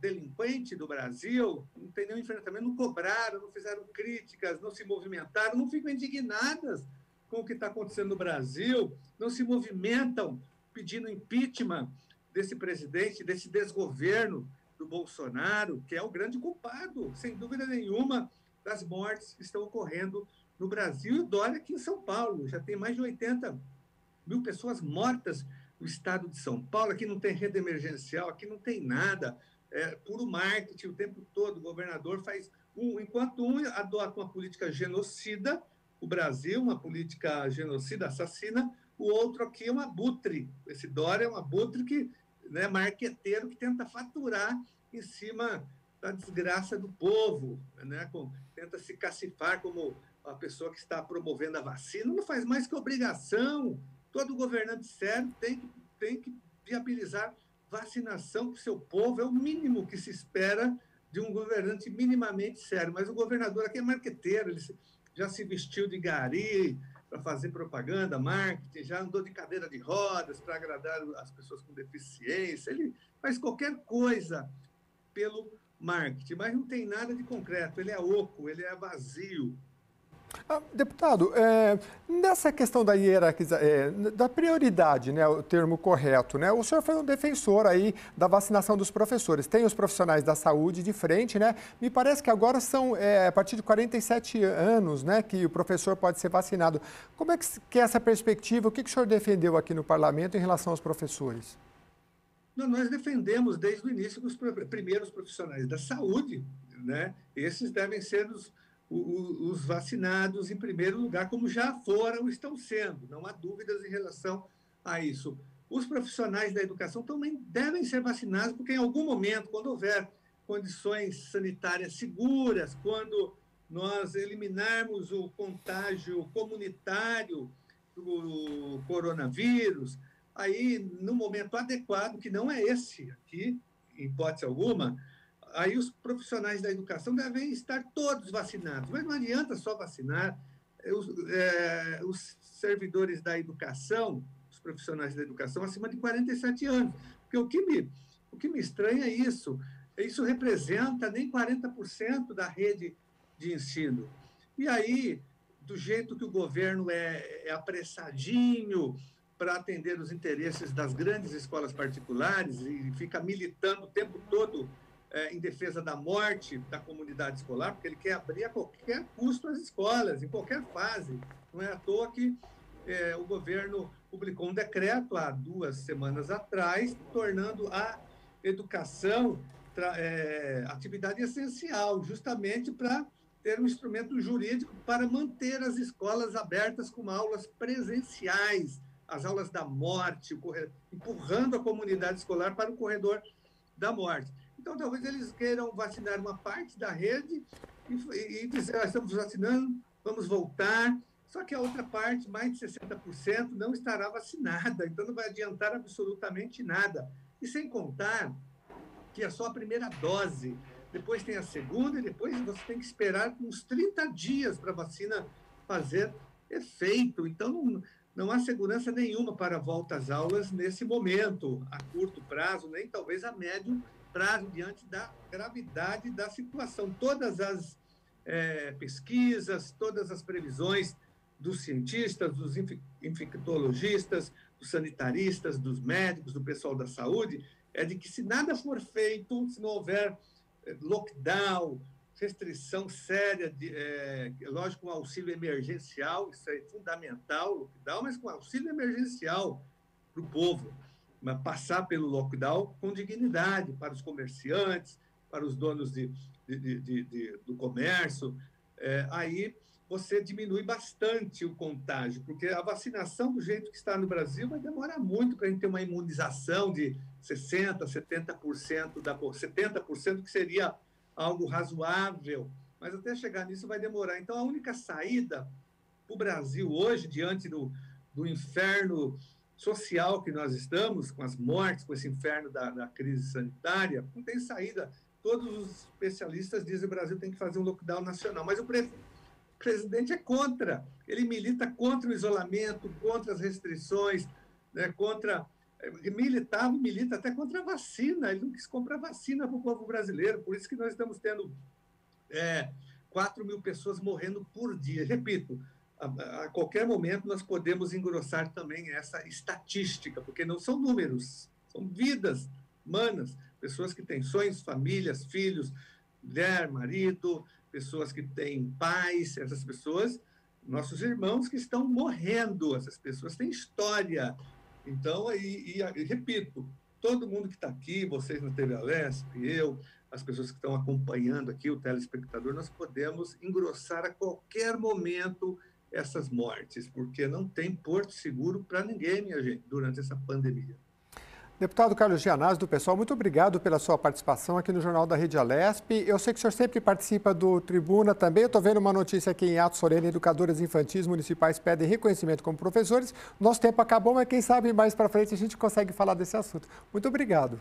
delinquente do Brasil, não tem nenhum enfrentamento, não cobraram, não fizeram críticas, não se movimentaram, não ficam indignadas com o que está acontecendo no Brasil, não se movimentam pedindo impeachment desse presidente, desse desgoverno do Bolsonaro, que é o grande culpado, sem dúvida nenhuma, das mortes que estão ocorrendo no Brasil. E o Dória aqui em São Paulo, já tem mais de 80 mil pessoas mortas no estado de São Paulo. Aqui não tem rede emergencial, aqui não tem nada, puro marketing o tempo todo. O governador faz enquanto um adota uma política genocida, o Brasil, uma política genocida, assassina, o outro aqui é um abutre. Esse Dória é um abutre que, né, marqueteiro, que tenta faturar em cima da desgraça do povo, né? Tenta se cacifar como a pessoa que está promovendo a vacina. Não faz mais que obrigação. Todo governante sério tem que viabilizar vacinação para o seu povo. É o mínimo que se espera de um governante minimamente sério. Mas o governador aqui é marqueteiro, ele já se vestiu de gari para fazer propaganda, marketing, já andou de cadeira de rodas para agradar as pessoas com deficiência, ele faz qualquer coisa pelo marketing, mas não tem nada de concreto, ele é oco, ele é vazio. Deputado, nessa questão da hierarquização, da prioridade, né, o termo correto, né? O senhor foi um defensor aí da vacinação dos professores. Tem os profissionais da saúde de frente, né? Me parece que agora são a partir de 47 anos, né, que o professor pode ser vacinado. Como é que é essa perspectiva? O que o senhor defendeu aqui no parlamento em relação aos professores? Nós defendemos desde o início que os primeiros profissionais da saúde, né? Esses devem ser os vacinados em primeiro lugar, como já foram, estão sendo, não há dúvidas em relação a isso. Os profissionais da educação também devem ser vacinados, porque em algum momento, quando houver condições sanitárias seguras, quando nós eliminarmos o contágio comunitário do coronavírus, aí, no momento adequado, que não é esse aqui, em hipótese alguma, aí os profissionais da educação devem estar todos vacinados. Mas não adianta só vacinar os servidores da educação, os profissionais da educação acima de 47 anos. Porque o que me estranha é isso. Isso representa nem 40% da rede de ensino. E aí, do jeito que o governo é apressadinho para atender os interesses das grandes escolas particulares e fica militando o tempo todo em defesa da morte da comunidade escolar, porque ele quer abrir a qualquer custo as escolas, em qualquer fase. Não é à toa que o governo publicou um decreto há 2 semanas atrás, tornando a educação atividade essencial, justamente para ter um instrumento jurídico para manter as escolas abertas com aulas presenciais, as aulas da morte, empurrando a comunidade escolar para o corredor da morte. Então, talvez eles queiram vacinar uma parte da rede e dizer, estamos vacinando, vamos voltar. Só que a outra parte, mais de 60%, não estará vacinada. Então, não vai adiantar absolutamente nada. E sem contar que é só a primeira dose. Depois tem a segunda e depois você tem que esperar uns 30 dias para a vacina fazer efeito. Então, não há segurança nenhuma para a volta às aulas nesse momento, a curto prazo, nem talvez a médio prazo, diante da gravidade da situação. Todas as pesquisas, todas as previsões dos cientistas, dos infectologistas, dos sanitaristas, dos médicos, do pessoal da saúde, é de que se nada for feito, se não houver lockdown, restrição séria, lógico, com auxílio emergencial, isso é fundamental, lockdown, mas com auxílio emergencial para o povo, mas passar pelo lockdown com dignidade para os comerciantes, para os donos do comércio, aí você diminui bastante o contágio, porque a vacinação do jeito que está no Brasil vai demorar muito para a gente ter uma imunização de 60%, 70%, 70% que seria algo razoável, mas até chegar nisso vai demorar. Então, a única saída para o Brasil hoje, diante do inferno social que nós estamos, com as mortes, com esse inferno da crise sanitária, não tem saída. Todos os especialistas dizem que o Brasil tem que fazer um lockdown nacional, mas o presidente é contra. Ele milita contra o isolamento, contra as restrições, né, milita até contra a vacina. Ele não quis comprar vacina para o povo brasileiro, por isso que nós estamos tendo 4 mil pessoas morrendo por dia. Repito, a qualquer momento nós podemos engrossar também essa estatística, porque não são números, são vidas humanas, pessoas que têm sonhos, famílias, filhos, mulher, marido, pessoas que têm pais, essas pessoas, nossos irmãos que estão morrendo, essas pessoas têm história. Então, repito, todo mundo que está aqui, vocês na TV Alesp, eu, as pessoas que estão acompanhando aqui, o telespectador, nós podemos engrossar a qualquer momento essas mortes, porque não tem porto seguro para ninguém, minha gente, durante essa pandemia. Deputado Carlos Gianazzi, do PSOL, muito obrigado pela sua participação aqui no Jornal da Rede Alesp. Eu sei que o senhor sempre participa do Tribuna também. Eu estou vendo uma notícia aqui em ato solene: educadoras infantis municipais pedem reconhecimento como professores. Nosso tempo acabou, mas quem sabe mais para frente a gente consegue falar desse assunto. Muito obrigado.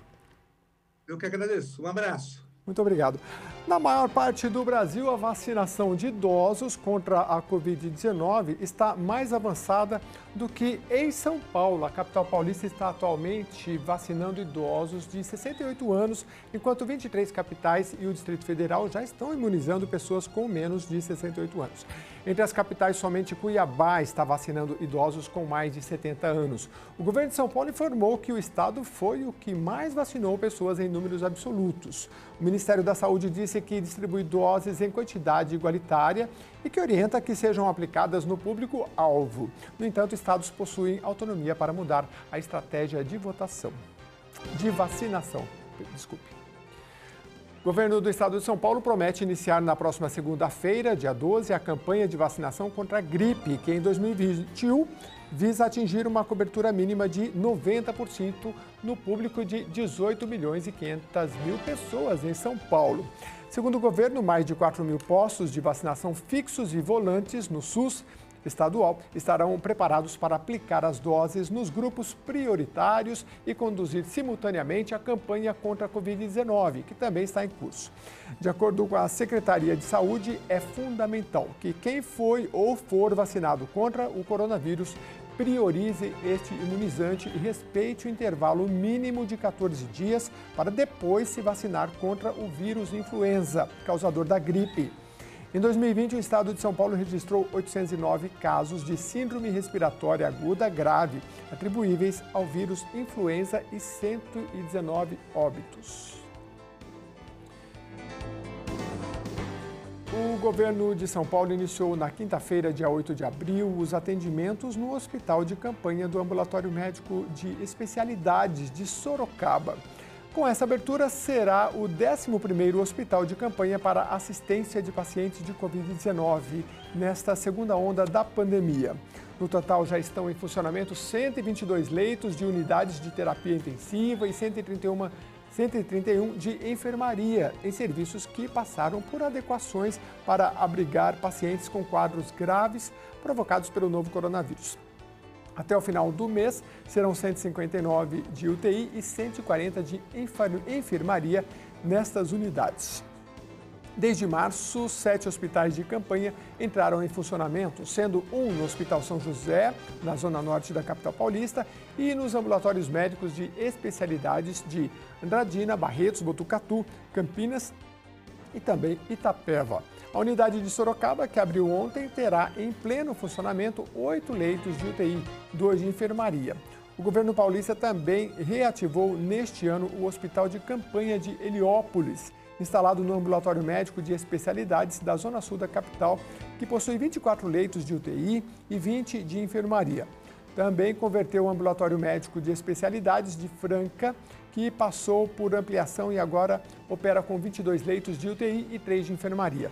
Eu que agradeço. Um abraço. Muito obrigado. Na maior parte do Brasil, a vacinação de idosos contra a Covid-19 está mais avançada do que em São Paulo. A capital paulista está atualmente vacinando idosos de 68 anos, enquanto 23 capitais e o Distrito Federal já estão imunizando pessoas com menos de 68 anos. Entre as capitais, somente Cuiabá está vacinando idosos com mais de 70 anos. O governo de São Paulo informou que o estado foi o que mais vacinou pessoas em números absolutos. O Ministério da Saúde disse que distribui doses em quantidade igualitária e que orienta que sejam aplicadas no público-alvo. No entanto, estados possuem autonomia para mudar a estratégia de vacinação. O governo do estado de São Paulo promete iniciar na próxima segunda-feira, dia 12, a campanha de vacinação contra a gripe, que em 2021 visa atingir uma cobertura mínima de 90% no público de 18 milhões e 500 mil pessoas em São Paulo. Segundo o governo, mais de 4 mil postos de vacinação fixos e volantes no SUS estadual estarão preparados para aplicar as doses nos grupos prioritários e conduzir simultaneamente a campanha contra a Covid-19, que também está em curso. De acordo com a Secretaria de Saúde, é fundamental que quem foi ou for vacinado contra o coronavírus priorize este imunizante e respeite o intervalo mínimo de 14 dias para depois se vacinar contra o vírus influenza, causador da gripe. Em 2020, o estado de São Paulo registrou 809 casos de síndrome respiratória aguda grave, atribuíveis ao vírus influenza e 119 óbitos. O governo de São Paulo iniciou na quinta-feira, dia 8 de abril, os atendimentos no hospital de campanha do Ambulatório Médico de Especialidades de Sorocaba. Com essa abertura, será o 11º hospital de campanha para assistência de pacientes de Covid-19 nesta segunda onda da pandemia. No total, já estão em funcionamento 122 leitos de unidades de terapia intensiva e 131 de enfermaria, em serviços que passaram por adequações para abrigar pacientes com quadros graves provocados pelo novo coronavírus. Até o final do mês, serão 159 de UTI e 140 de enfermaria nestas unidades. Desde março, 7 hospitais de campanha entraram em funcionamento, sendo um no Hospital São José, na zona norte da capital paulista, e nos ambulatórios médicos de especialidades de Andradina, Barretos, Botucatu, Campinas e também Itapeva. A unidade de Sorocaba, que abriu ontem, terá em pleno funcionamento 8 leitos de UTI, 2 de enfermaria. O governo paulista também reativou neste ano o Hospital de Campanha de Heliópolis, instalado no Ambulatório Médico de Especialidades da Zona Sul da capital, que possui 24 leitos de UTI e 20 de enfermaria. Também converteu o Ambulatório Médico de Especialidades de Franca, que passou por ampliação e agora opera com 22 leitos de UTI e 3 de enfermaria.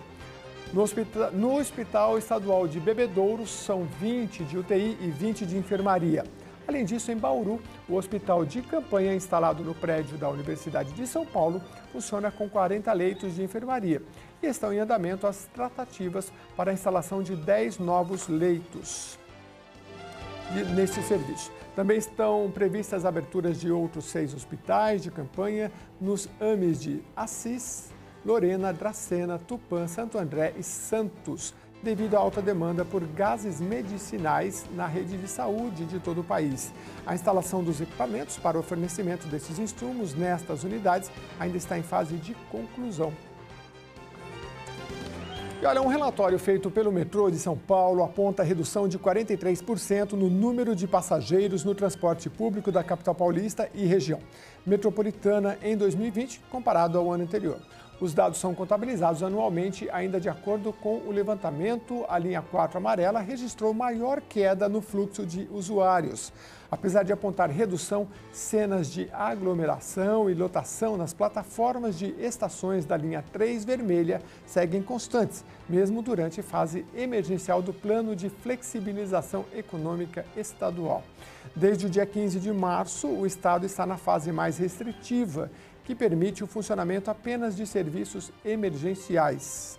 No Hospital Estadual de Bebedouro, são 20 de UTI e 20 de enfermaria. Além disso, em Bauru, o hospital de campanha instalado no prédio da Universidade de São Paulo funciona com 40 leitos de enfermaria e estão em andamento as tratativas para a instalação de 10 novos leitos neste serviço. Também estão previstas aberturas de outros 6 hospitais de campanha nos AMES de Assis, Lorena, Dracena, Tupã, Santo André e Santos, devido à alta demanda por gases medicinais na rede de saúde de todo o país. A instalação dos equipamentos para o fornecimento desses insumos nestas unidades ainda está em fase de conclusão. E olha, um relatório feito pelo metrô de São Paulo aponta a redução de 43% no número de passageiros no transporte público da capital paulista e região metropolitana em 2020, comparado ao ano anterior. Os dados são contabilizados anualmente, ainda de acordo com o levantamento, a linha 4 amarela registrou maior queda no fluxo de usuários. Apesar de apontar redução, cenas de aglomeração e lotação nas plataformas de estações da linha 3 vermelha seguem constantes, mesmo durante fase emergencial do Plano de Flexibilização Econômica Estadual. Desde o dia 15 de março, o estado está na fase mais restritiva, que permite o funcionamento apenas de serviços emergenciais.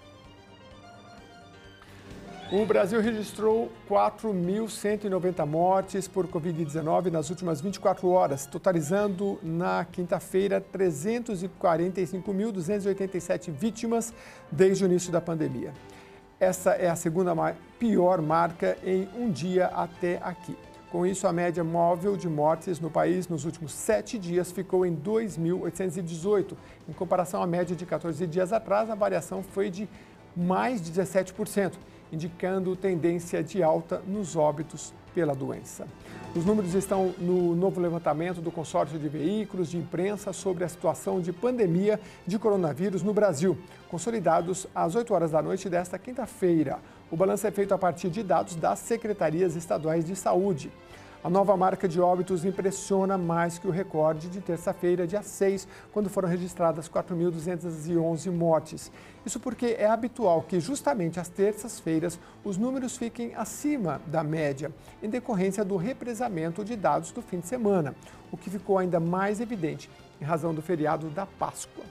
O Brasil registrou 4.190 mortes por Covid-19 nas últimas 24 horas, totalizando na quinta-feira 345.287 vítimas desde o início da pandemia. Essa é a segunda pior marca em um dia até aqui. Com isso, a média móvel de mortes no país nos últimos 7 dias ficou em 2.818. Em comparação à média de 14 dias atrás, a variação foi de mais de 17%, indicando tendência de alta nos óbitos pela doença. Os números estão no novo levantamento do consórcio de veículos de imprensa sobre a situação de pandemia de coronavírus no Brasil, consolidados às 8 horas da noite desta quinta-feira. O balanço é feito a partir de dados das secretarias estaduais de saúde. A nova marca de óbitos impressiona mais que o recorde de terça-feira, dia 6, quando foram registradas 4.211 mortes. Isso porque é habitual que justamente às terças-feiras os números fiquem acima da média, em decorrência do represamento de dados do fim de semana, o que ficou ainda mais evidente em razão do feriado da Páscoa.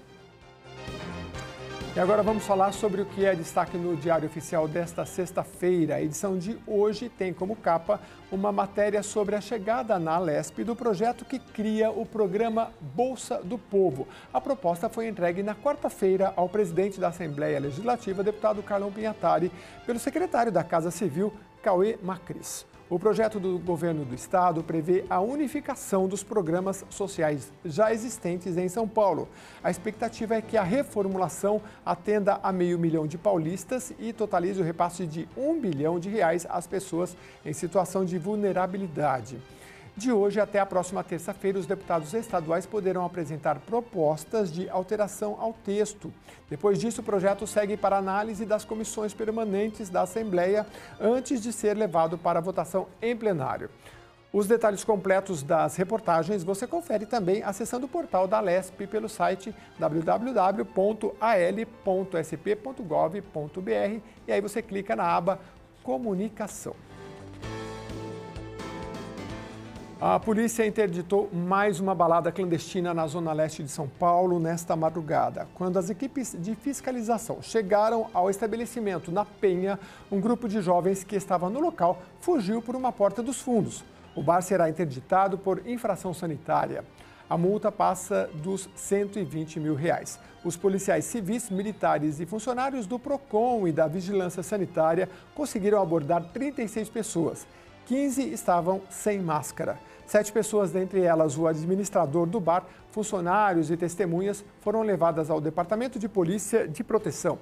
E agora vamos falar sobre o que é destaque no Diário Oficial desta sexta-feira. A edição de hoje tem como capa uma matéria sobre a chegada na Alesp do projeto que cria o programa Bolsa do Povo. A proposta foi entregue na quarta-feira ao presidente da Assembleia Legislativa, deputado Carlão Pinhatari, pelo secretário da Casa Civil, Cauê Macris. O projeto do governo do estado prevê a unificação dos programas sociais já existentes em São Paulo. A expectativa é que a reformulação atenda a 500 mil de paulistas e totalize o repasse de R$1 bilhão às pessoas em situação de vulnerabilidade. De hoje até a próxima terça-feira, os deputados estaduais poderão apresentar propostas de alteração ao texto. Depois disso, o projeto segue para análise das comissões permanentes da Assembleia antes de ser levado para votação em plenário. Os detalhes completos das reportagens você confere também acessando o portal da Alesp pelo site www.al.sp.gov.br e aí você clica na aba Comunicação. A polícia interditou mais uma balada clandestina na zona leste de São Paulo nesta madrugada. Quando as equipes de fiscalização chegaram ao estabelecimento na Penha, um grupo de jovens que estava no local fugiu por uma porta dos fundos. O bar será interditado por infração sanitária. A multa passa dos R$120 mil. Os policiais civis, militares e funcionários do PROCON e da Vigilância Sanitária conseguiram abordar 36 pessoas. 15 estavam sem máscara. 7 pessoas, dentre elas o administrador do bar, funcionários e testemunhas, foram levadas ao Departamento de Polícia de Proteção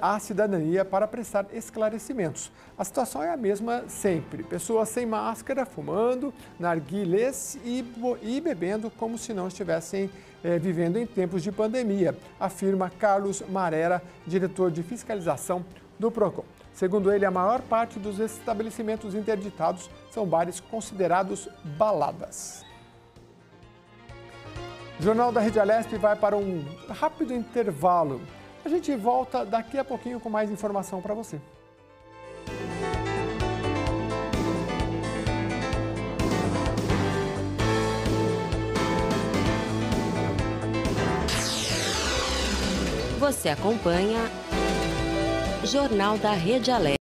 à cidadania para prestar esclarecimentos. A situação é a mesma sempre. Pessoas sem máscara, fumando, narguilés e bebendo como se não estivessem vivendo em tempos de pandemia, afirma Carlos Marera, diretor de fiscalização do PROCON. Segundo ele, a maior parte dos estabelecimentos interditados são bares considerados baladas. O Jornal da Rede Alesp vai para um rápido intervalo. A gente volta daqui a pouquinho com mais informação para você. Você acompanha Jornal da Rede Alesp.